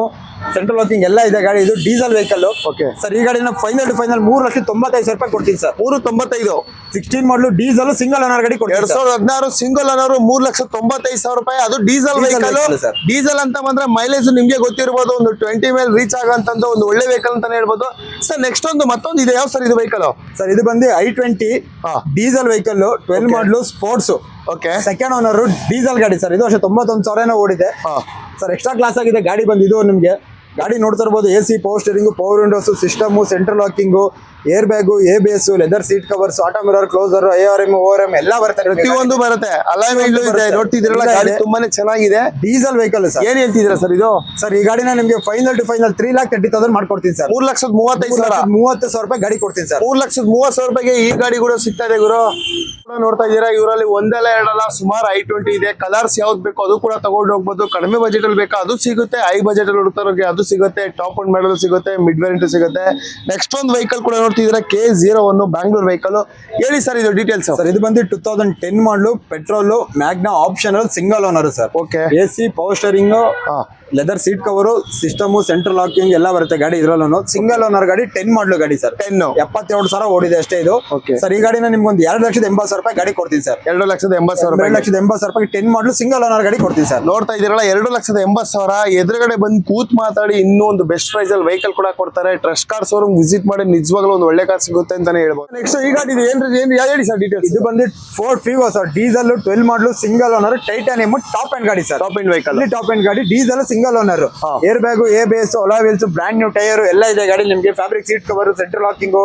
[SPEAKER 1] central locking ಎಲ್ಲ ಇದೆ ಗಾಡಿ. ಇದು ಡೀಸೆಲ್ ವೆಹಿಕಲ್.
[SPEAKER 2] ಓಕೆ
[SPEAKER 1] ಸರ್, ಈ ಗಾಡಿನ ಫೈನಲ್ ಟು ಫೈನಲ್ 3,95,000 ರೂಪಾಯಿ ಕೊಡ್ತೀನಿ ಸರ್.
[SPEAKER 2] 395.
[SPEAKER 1] 16 ಮಾಡಲು ಡೀಸೆಲ್ ಸಿಂಗಲ್ ಓನರ್ ಗಾಡಿ ಕೊಡ್ತೀನಿ ಸರ್.
[SPEAKER 2] 2016 ಸಿಂಗಲ್ ಓನರ್ 3,95,000 ರೂಪಾಯಿ. ಅದು ಡೀಸೆಲ್ ವೆಹಿಕಲ್.
[SPEAKER 1] ಸರ್
[SPEAKER 2] ಡೀಸೆಲ್ ಅಂತ ಬಂದ್ರೆ ಮೈಲೇಜ್ ನಿಮ್ಗೆ ಗೊತ್ತಿರಬಹುದು, ಒಂದು 20 ಮೇಲೆ ರೀಚ್ ಆಗಂತಂದು ಒಂದು ಒಳ್ಳೆ ವೆಹಿಕಲ್ ಅಂತಾನೆ ಹೇಳ್ಬೋದು ಸರ್. ನೆಕ್ಸ್ಟ್ ಮತ್ತೊಂದು ಇದೆ, ಯಾವ ಸರ್ ಇದು ವೆಹಿಕಲ್?
[SPEAKER 1] ಸರ್ ಇದು ಬಂದು i20 ಡೀಸೆಲ್ ವೆಹಿಕಲ್, 12 ಮಾಡಲು, sports.
[SPEAKER 2] Okay,
[SPEAKER 1] second owner diesel ಗಾಡಿ ಸರ್. ಇದು ಅಷ್ಟೇ 91,000 ಓಡಿದೆ ಸರ್. ಎಕ್ಸ್ಟ್ರಾ ಕ್ಲಾಸ್ ಆಗಿದೆ ಗಾಡಿ ಬಂದು. ಇದು ನಿಮ್ಗೆ ಗಾಡಿ ನೋಡ್ತಾ ಇರ್ಬೋದು. AC power steering, power windows, system, central locking, air bag, ABS, leather seat covers, auto mirror, closer, ARM, ORM ಎಲ್ಲ ಬರುತ್ತೆ.
[SPEAKER 2] ಪ್ರತಿಯೊಂದು ಬರುತ್ತೆ. ಅಲೈನ್ಮೆಂಟ್ ಇದೆ. ನೋಡ್ತಿದ್ದೀರಲ್ಲ, ಗಾಡಿ ತುಂಬಾನೇ ಚೆನ್ನಾಗಿದೆ.
[SPEAKER 1] Diesel vehicle sir.
[SPEAKER 2] ಏನ್ ಹೇಳ್ತಿದ್ದೀರಾ ಸರ್ ಇದು?
[SPEAKER 1] ಸರ್ ಈ ಗಾಡಿನ ನಿಮ್ಗೆ ಫೈನಲ್ ಟು ಫೈನಲ್ 3,30,000 ಮಾಡ್ಕೊಡ್ತೀನಿ ಸರ್.
[SPEAKER 2] 3,35,000.
[SPEAKER 1] 30,000 ರೂಪಾಯಿ ಗಾಡಿ ಕೊಡ್ತೀನಿ ಸರ್.
[SPEAKER 2] 3,30,000 ರೂಪಾಯಿಗೆ ಈ ಗಾಡಿ ಕೂಡ ಸಿಗ್ತಾ ಇದೆ ಗುರು. ನೋಡ್ತಾ ಇದ್ದೀರಾ, ಇವರಲ್ಲಿ ಒಂದಲ್ಲ ಎರಡಲ್ಲ ಸುಮಾರು i20 ಇದೆ. ಕಲರ್ಸ್ ಯಾವ್ದು ಬೇಕು ಅದು ಕೂಡ ತಗೊಂಡು ಹೋಗ್ಬೋದು. ಕಡಿಮೆ ಬಜೆಟ್ ಅಲ್ಲಿ ಬೇಕಾ ಅದು ಸಿಗುತ್ತೆ. ಹೈ ಬಜೆಟ್ ಅಲ್ಲಿ ಹುಡುಕ್ತಾರೋಗೆ ಅದು ಸಿಗುತ್ತೆ. ಟಾಪ್ ಅಂಡ್ ಮಾಡಲ್ ಸಿಗುತ್ತೆ, ಮಿಡ್ ವೇರಿಯಂಟ್ ಸಿಗುತ್ತೆ. ನೆಕ್ಸ್ಟ್ ಒಂದು ವೆಹಿಕಲ್ ಕೂಡ ನೋಡ್ತಿದ್ದೀರಾ, K01 ಬ್ಯಾಂಗ್ಳೂರ್ ವೆಹಿಕಲ್. ಹೇಳಿ ಸರ್ ಇದು ಡೀಟೇಲ್ಸ್?
[SPEAKER 1] ಸರ್ ಇದು ಬಂದು 2010 ಮಾಡಲು, petrol, Magna optional, single owner sir.
[SPEAKER 2] Okay,
[SPEAKER 1] AC power steering, leather seat cover, system, central locking ಎಲ್ಲ ಬರುತ್ತೆ ಗಾಡಿ. ಇದ್ರಲ್ಲೂ ಸಿಂಗಲ್ ಓನರ್ ಗಾಡಿ, 10 ಮಾಡಲು ಗಾಡಿ ಸರ್. 72,000 ಓಡಿದೆ ಅಷ್ಟೇ ಇದು. ಸರ್ ಈ ಗಾಡಿನ ನಿಮ್ಗೊಂದು 2,80,000 ರೂಪಾಯಿ ಗಾಡಿ ಕೊಡ್ತೀನಿ ಸರ್.
[SPEAKER 2] 2,80,000 ರೂಪಾಯಿ.
[SPEAKER 1] 2,80,000 ರೂಪಾಯಿ 10 ಮಾಡಲು ಸಿಂಗಲ್ ಓನರ್ ಗಾಡಿ ಕೊಡ್ತೀನಿ ಸರ್.
[SPEAKER 2] ನೋಡ್ತಾ ಇದ್ದೀರಲ್ಲ, 2,80,000 ಎದುರುಗಡೆ ಬಂದು ಕೂತ್ ಮಾತಾಡಿ ಇನ್ನೂ ಒಂದು ಬೆಸ್ಟ್ ಪ್ರೈಸ್ ಅಲ್ಲಿ ವೆಹಿಕಲ್ ಕೂಡ ಕೊಡ್ತಾರೆ. ಟ್ರಸ್ಟ್ ಕಾರ್ ಶೋರೂಮ್ ವಿಸಿಟ್ ಮಾಡಿ ನಿಜವಾಗ್ಲೂ ಒಂದು ಒಳ್ಳೆ ಕಾರ್ ಸಿಗುತ್ತೆ ಅಂತಾನೆ ಹೇಳ್ಬೋದು. ನೆಕ್ಸ್ಟ್ ಈ ಗಾಡಿ ಇದು ಏನ್ ಹೇಳಿ ಸರ್ ಡೀಟೇಲ್ಸ್?
[SPEAKER 1] ಇದು ಬಂದು Ford Figo sir. Diesel 12 model, single owner, titanium top end ಗಾಡಿ sir.
[SPEAKER 2] Top end vehicle.
[SPEAKER 1] Top end ಗಾಡಿ, diesel single owner. Air bag, ABS, alloy wheels, brand new tyre ಎಲ್ಲ ಇದೆ ಗಾಡಿ ನಿಮ್ಗೆ. Fabric seat cover, central locking,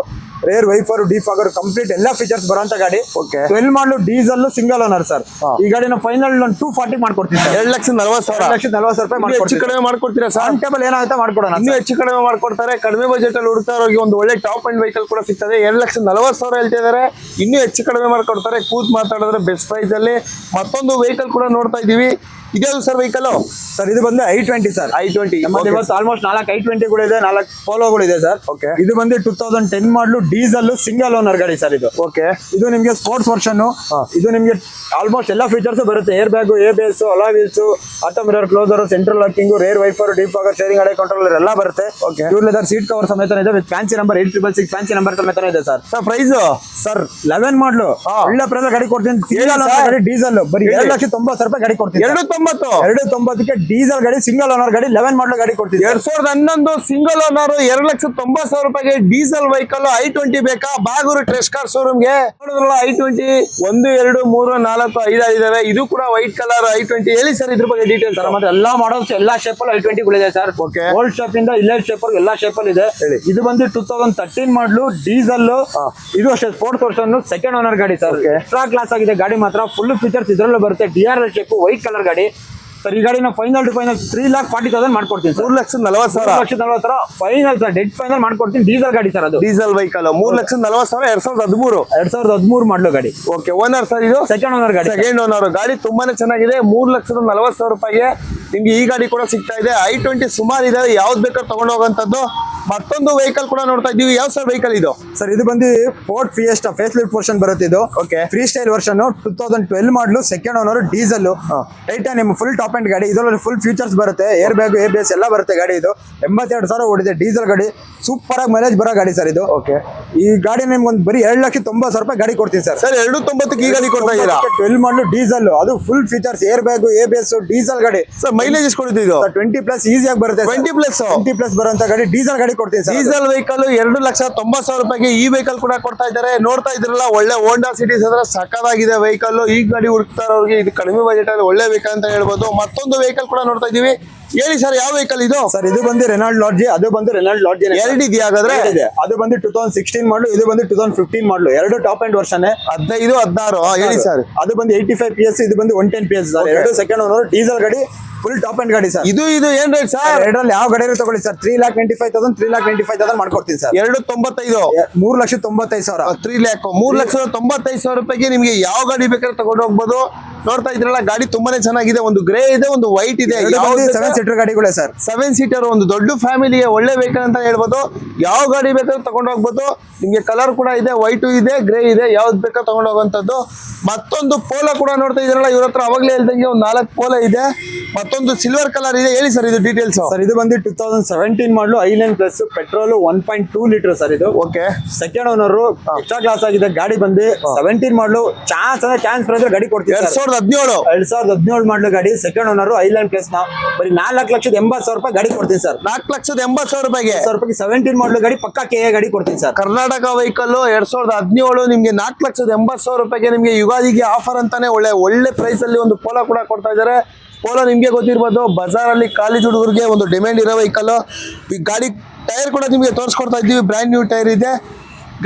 [SPEAKER 1] rear wiper, defogger, complete ಎಲ್ಲ features ಬರುವಂತ ಗಾಡಿ. 12 ಮಾಡಲು, ಡೀಸೆಲ್ ಸಿಂಗಲ್ ಓನರ್ ಸರ್. ಈ ಗಾಡಿನ ಫೈನಲ್ 240 ಮಾಡ್ಕೊಡ್ತೀನಿ ಸರ್.
[SPEAKER 2] 2,40,000 ರೂಪಾಯಿ. ಹೆಚ್ಚು ಕಡಿಮೆ ಮಾಡ್ಕೊಡ್ತೀರಾ ಸರ್?
[SPEAKER 1] ಟೇಬಲ್ ಏನಾಗುತ್ತೆ ಮಾಡ್ಕೊಡೋಣ.
[SPEAKER 2] ಇನ್ನೂ ಹೆಚ್ಚು ಕಡಿಮೆ ಮಾಡ್ಕೊಡ್ತಾರೆ. ಕಡಿಮೆ ಬಜೆಟ್ ಅಲ್ಲಿ ಹುಡುಕ್ತಾ ಇರೋರಿಗೆ ಒಂದು ಒಳ್ಳೆ ಟಾಪ್ ಅಂಡ್ ವೆಹಿಕಲ್ ಕೂಡ ಸಿಗ್ತದೆ. 2,40,000 ಹೇಳ್ತಿದ್ದಾರೆ. ಇನ್ನೂ ಹೆಚ್ಚು ಕಡಿಮೆ ಮಾಡ್ಕೊಡ್ತಾರೆ. ಕೂತ್ ಮಾತಾಡಿದ್ರೆ ಬೆಸ್ಟ್ ಪ್ರೈಸ್ ಅಲ್ಲಿ. ಮತ್ತೊಂದು ವೆಹಿಕಲ್ ಕೂಡ ನೋಡ್ತಾ ಇದೀವಿ. ಇದ್ಯಾವುದು ಸರ್ ವೆಹಿಕಲ್?
[SPEAKER 1] ಸರ್ ಇದು ಬಂದು I20 ಸರ್.
[SPEAKER 2] I20
[SPEAKER 1] ನಮ್ಮಲ್ಲಿ ಇವತ್ತು ಆಲ್ಮೋಸ್ಟ್ 4 I20 ಇದೆ, 4 ಪೋಲೋಗಳು ಇದೆ ಸರ್.
[SPEAKER 2] ಓಕೆ.
[SPEAKER 1] ಇದು ಬಂದು 2010 ಮಾಡಲು ಡೀಸೆಲ್ ಸಿಂಗಲ್ ಓನರ್ ಗಾಡಿ ಸರ್ ಇದು.
[SPEAKER 2] ಓಕೆ.
[SPEAKER 1] ಇದು ನಿಮಗೆ ಸ್ಪೋರ್ಟ್ಸ್ ವರ್ಷನ್. ಇದು ನಿಮಗೆ ಆಲ್ಮೋಸ್ಟ್ ಎಲ್ಲ ಫೀಚರ್ಸ್ ಬರುತ್ತೆ. Air bag, ABS, alloy wheels, auto mirror, closer, central locking, rear wiper, defogger, steering audio controller ಎಲ್ಲ ಬರುತ್ತೆ. ಪ್ಯೂರ್ ಲೆದರ್ ಸೀಟ್ ಕವರ್ ಸಮೇತ ಇದೆ with fancy number 8666 fancy number ಸಮೇತ ಇದೆ ಸರ್.
[SPEAKER 2] ಪ್ರೈಸ್
[SPEAKER 1] ಸರ್ 11 ಮಾಡಲು ಒಳ್ಳೆ ಪ್ರೈಸ್ ಗಾಡಿ ಕೊಡ್ತೀನಿ. ಡೀಸೆಲ್ ಬರೀ 2,90,000 ಗಾಡಿ ಕೊಡ್ತೀನಿ. 290ಕ್ಕೆ ಡೀಸೆಲ್ ಗಾಡಿ ಸಿಂಗಲ್ ಓನರ್ ಗಾಡಿ 11 ಮಾಡಲು ಗಾಡಿ ಕೊಡ್ತೀನಿ.
[SPEAKER 2] 2011 single owner 2,90,000 diesel vehicle I20 ಬೇಕಾ? ಬಾಗೂರು ಟ್ರೆಸ್ ಕಾರ್ ಶೋರೂಮ್ಗೆ ನೋಡಿದ್ರಲ್ಲ I20 1 2 3 4 5 ಇದಾವೆ. ಇದು ಕೂಡ ವೈಟ್ ಕಲರ್ I20. ಹೇಳಿ ಸರ್ ಇದ್ರ ಬಗ್ಗೆ ಡೀಟೇಲ್ಸ್.
[SPEAKER 1] ಮತ್ತೆ ಎಲ್ಲಾ ಮಾಡಲ್ಸ್ ಎಲ್ಲಾ ಶೇಪ್ ಅಲ್ಲಿ I20 ಇದೆ ಸರ್. ಓಲ್ಡ್ ಶೇಪ್ ಇಂದ ಇಲ್ಲೇ ಶೇಪ್ ಎಲ್ಲಾ ಶೇಪ್ ಅಲ್ಲಿ ಇದೆ. ಇದು ಬಂದು 2013 ಮಾಡಲು ಡೀಸೆಲ್. ಇದು ಅಷ್ಟೇ ಸ್ಪೋರ್ಟ್ಸ್ ವರ್ಷನ್ ಸೆಕೆಂಡ್ ಓನರ್ ಗಾಡಿ ಸರ್. ಎಕ್ಸ್ಟ್ರಾ ಕ್ಲಾಸ್ ಆಗಿದೆ ಗಾಡಿ ಮಾತ್ರ. ಫುಲ್ ಫೀಚರ್ಸ್ ಇದ್ರಲ್ಲೂ ಬರುತ್ತೆ. DRL ಶೇಪ್ ವೈಟ್ ಕಲರ್ ಗಾಡಿ ಸರ್. ಈ ಗಾಡಿನ ಫೈನಲ್ ಟು ಫೈನಲ್ 3,40,000 ಮಾಡ್ಕೊಡ್ತೀನಿ sir.
[SPEAKER 2] 3,40,000
[SPEAKER 1] 3,40,000 final sir. Dead final ಮಾಡ್ಕೊಡ್ತೀನಿ. ಡೀಸೆಲ್ ಗಾಡಿ ಸರ್ ಅದು.
[SPEAKER 2] ಡೀಸೆಲ್ ವೆಹಿಕಲ್ 3,40,000
[SPEAKER 1] 2013 ಮಾಡಲು ಗಾಡಿ.
[SPEAKER 2] ಓಕೆ. ಓನರ್ ಸರ್ ಇದು
[SPEAKER 1] ಸೆಕೆಂಡ್ ಓನರ್ ಗಾಡಿ.
[SPEAKER 2] ಸೆಕೆಂಡ್ ಓನರ್ ಗಾಡಿ ತುಂಬಾನೇ ಚೆನ್ನಾಗಿದೆ. 3,40,000 ನಿಮ್ಗೆ ಈ ಗಾಡಿ ಕೂಡ ಸಿಗ್ತಾ ಇದೆ. I20 ಸುಮಾರು ಇದಾವೆ, ಯಾವ್ದು ಬೇಕಾದ್ರೂ ತಗೊಂಡು ಹೋಗುವಂತದ್ದು. ಮತ್ತೊಂದು ವೆಹಿಕಲ್ ಕೂಡ ನೋಡ್ತಾ ಇದೀವಿ. ಯಾವ ಸರ್ ವೆಹಿಕಲ್ ಇದು?
[SPEAKER 1] ಸರ್ ಇದು ಬಂದು Ford Fiesta facelift version ಬರುತ್ತೆ ಇದು.
[SPEAKER 2] Okay.
[SPEAKER 1] Freestyle version 2012 model second owner diesel titanium full top end ಗಾಡಿ. ಇದರಲ್ಲಿ ಫುಲ್ ಫೀಚರ್ಸ್ ಬರುತ್ತೆ. ಏರ್ ಬ್ಯಾಗ್, ABS ಎಲ್ಲ ಬರುತ್ತೆ ಗಾಡಿ. ಇದು 82,000 ಓಡಿದೆ. ಡೀಸೆಲ್ ಗಾಡಿ ಸೂಪರ್ ಆಗಿ ಮೈಲೇಜ್ ಬರೋ ಗಾಡಿ ಸರ್ ಇದು.
[SPEAKER 2] ಓಕೆ.
[SPEAKER 1] ಈ ಗಾಡಿ ನಿಮ್ಗೆ ಒಂದು ಬರೀ 2,90,000 ಗಾಡಿ ಕೊಡ್ತೀನಿ ಸರ್.
[SPEAKER 2] ಸರ್ 290ಕ್ಕೆ ಈ ಗಾಡಿ ಕೊಡ್ತಾ ಇದ್ದೀರಾ?
[SPEAKER 1] 12 ಮಾಡಲು ಡೀಸೆಲ್ ಅದು full features air bag, ABS, diesel ಗಾಡಿ.
[SPEAKER 2] ಸರ್ ಮೈಲೇಜ್ ಎಷ್ಟು ಕೊಡುತ್ತೆ ಇದು?
[SPEAKER 1] 20+ ಈಸಿಯಾಗಿ ಬರುತ್ತೆ. 20+ ಬರುವಂತ ಗಾಡಿ ಡೀಸೆಲ್ ಗಾಡಿ ಕೊಡ್ತೀನಿ ಸರ್.
[SPEAKER 2] ಡೀಸೆಲ್ ವೆಹಿಕಲ್ 2,90,000 ಈ ವೆಹಿಕಲ್ ಕೂಡ ಕೊಡ್ತಾ ಇದ್ದಾರೆ. ನೋಡ್ತಾ ಇದ್ರಲ್ಲ ಒಳ್ಳೆ ಹೋಂಡಾ ಸಿಟೀಸ್ ಅಂದ್ರೆ ಸಕ್ಕದಾಗಿದೆ ವೆಹಿಕಲ್. ಈ ಗಾಡಿ ಹುಡುಕ್ತಾ ಇರೋರಿಗೆ ಇದು ಕಡಿಮೆ ಬಜೆಟ್ ಅಲ್ಲಿ ಒಳ್ಳೆ ವೆಹಿಕಲ್ ಅಂತ ಹೇಳ್ಬೋದು. ಮತ್ತೊಂದು ವೆಹಿಕಲ್ ಕೂಡ ನೋಡ್ತಾ ಇದೀವಿ. ಹೇಳಿ ಸರ್ ಯಾವ ವೆಹಿಕಲ್ ಇದು?
[SPEAKER 1] ಸರ್ ಇದು ಬಂದು ರೆನಾಲ್ಡ್ ಲಾಡ್ಜಿ, ಅದು ಬಂದು ರೆನಾಲ್ಡ್ ಲಾಡ್ಜಿ.
[SPEAKER 2] ಎರಡು ಇದೆಯಾ ಹಾಗಾದ್ರೆ?
[SPEAKER 1] ಅದು ಬಂದು 2016 ಮಾಡಲು, ಇದು ಬಂದು 2015 ಮಾಡಲು. ಎರಡು ಟಾಪ್ ಅಂಡ್ ವರ್ಷನ್.
[SPEAKER 2] 15 16. ಹೇಳಿ ಸರ್.
[SPEAKER 1] ಅದು ಬಂದು 85 PS, ಇದು ಬಂದು 110 PS ಸರ್. ಎರಡು ಸೆಕೆಂಡ್ ಓನರ್ ಡೀಸೆಲ್ ಗಾಡಿ ಫುಲ್ ಟಾಪ್ ಅಂಡ್ ಗಾಡಿ ಸರ್.
[SPEAKER 2] ಇದು ಏನ್ ರೇಟ್ ಸರ್?
[SPEAKER 1] ಎರಡರಲ್ಲಿ ಯಾವ ಗಾಡಿ ತಗೊಳ್ಳಿ ಸರ್. 3,95,000 3,95,000 ಮಾಡ್ಕೊಡ್ತೀನಿ ಸರ್.
[SPEAKER 2] 295
[SPEAKER 1] 3,95,000
[SPEAKER 2] 3 lakh 3,95,000 ನಿಮ್ಗೆ ಯಾವ ಗಾಡಿ ಬೇಕಾದ್ರೆ ತಗೊಂಡು ಹೋಗ್ಬೋದು. ನೋಡ್ತಾ ಇದ್ರಲ್ಲ ಗಾಡಿ ತುಂಬಾನೇ ಚೆನ್ನಾಗಿದೆ. ಒಂದು ಗ್ರೇ ಇದೆ, ಒಂದು ವೈಟ್ ಇದೆ.
[SPEAKER 1] 7 ಸೀಟರ್ ಗಾಡಿಗಳೇ ಸರ್.
[SPEAKER 2] 7 ಸೀಟರ್ ಒಂದು ದೊಡ್ಡ ಫ್ಯಾಮಿಲಿಗೆ ಒಳ್ಳೆ ವೆಹಿಕಲ್ ಅಂತ ಹೇಳ್ಬೋದು. ಯಾವ ಗಾಡಿ ಬೇಕಾದ್ರೂ ತಗೊಂಡು ಹೋಗ್ಬೋದು. ನಿಮ್ಗೆ ಕಲರ್ ಕೂಡ ಇದೆ, ವೈಟು ಇದೆ, ಗ್ರೇ ಇದೆ. ಯಾವ್ದು ಬೇಕಾದ್ರೂ ತಗೊಂಡು ಹೋಗುವಂತದ್ದು. ಮತ್ತೊಂದು ಪೋಲೋ ಕೂಡ ನೋಡ್ತಾ ಇದ್ರಲ್ಲ ಇವ್ರ ಹತ್ರ ಅವಾಗಲೇ ಹೇಳ್ದಂಗೆ ಒಂದು 4 ಪೋಲೋ ಇದೆ. ಮತ್ತೊಂದು ಸಿಲ್ವರ್ ಕಲರ್ ಇದೆ. ಹೇಳಿ ಸರ್ ಇದು ಡೀಟೇಲ್ಸ್.
[SPEAKER 1] ಸರ್ ಇದು ಬಂದು 2017 ಮಾಡಲು i9+ ಪೆಟ್ರೋಲ್ 1.2 ಲೀಟರ್ ಸರ್ ಇದು.
[SPEAKER 2] Okay.
[SPEAKER 1] Second owner extra class ಆಗಿದೆ ಗಾಡಿ ಬಂದು. 17 ಮಾಡಲು ಚಾನ್ಸ್ ಬಂದ್ರೆ ಗಾಡಿ ಕೊಡ್ತೀವಿ. 2017 ಮಾಡಲು ಗಾಡಿ ಸೆಕೆಂಡ್ ಓನರ್ i9+ ಬರೀ 4,80,000 ಗಾಡಿ ಕೊಡ್ತೀನಿ ಸರ್.
[SPEAKER 2] 4,80,000
[SPEAKER 1] 17 ಮಾಡಲು ಗಾಡಿ ಪಕ್ಕಾ KA ಗಾಡಿ ಕೊಡ್ತೀನಿ ಸರ್.
[SPEAKER 2] ಕರ್ನಾಟಕ ವೆಹಿಕಲ್ 2017 ನಿಮ್ಗೆ 4,80,000 ನಿಮ್ಗೆ ಯುಗಾದಿಗೆ ಆಫರ್ ಅಂತಾನೆ ಒಳ್ಳೆ ಪ್ರೈಸ್ ಅಲ್ಲಿ ಒಂದು ಪೋಲೋ ಕೂಡ ಕೊಡ್ತಾ ಇದ್ದಾರೆ. ಪೋಲೋ ನಿಮ್ಗೆ ಗೊತ್ತಿರ್ಬೋದು, ಬಜಾರ್ ಅಲ್ಲಿ ಕಾಲೇಜ್ ಹುಡುಗರಿಗೆ ಒಂದು ಡಿಮ್ಯಾಂಡ್ ಇರೋ ವೆಹಿಕಲ್. ಈ ಗಾಡಿ ಟೈರ್ ಕೂಡ ನಿಮ್ಗೆ ತೋರಿಸ್ಕೊಡ್ತಾ ಇದ್ದೀವಿ. ಬ್ರ್ಯಾಂಡ್ ನ್ಯೂ ಟೈರ್ ಇದೆ.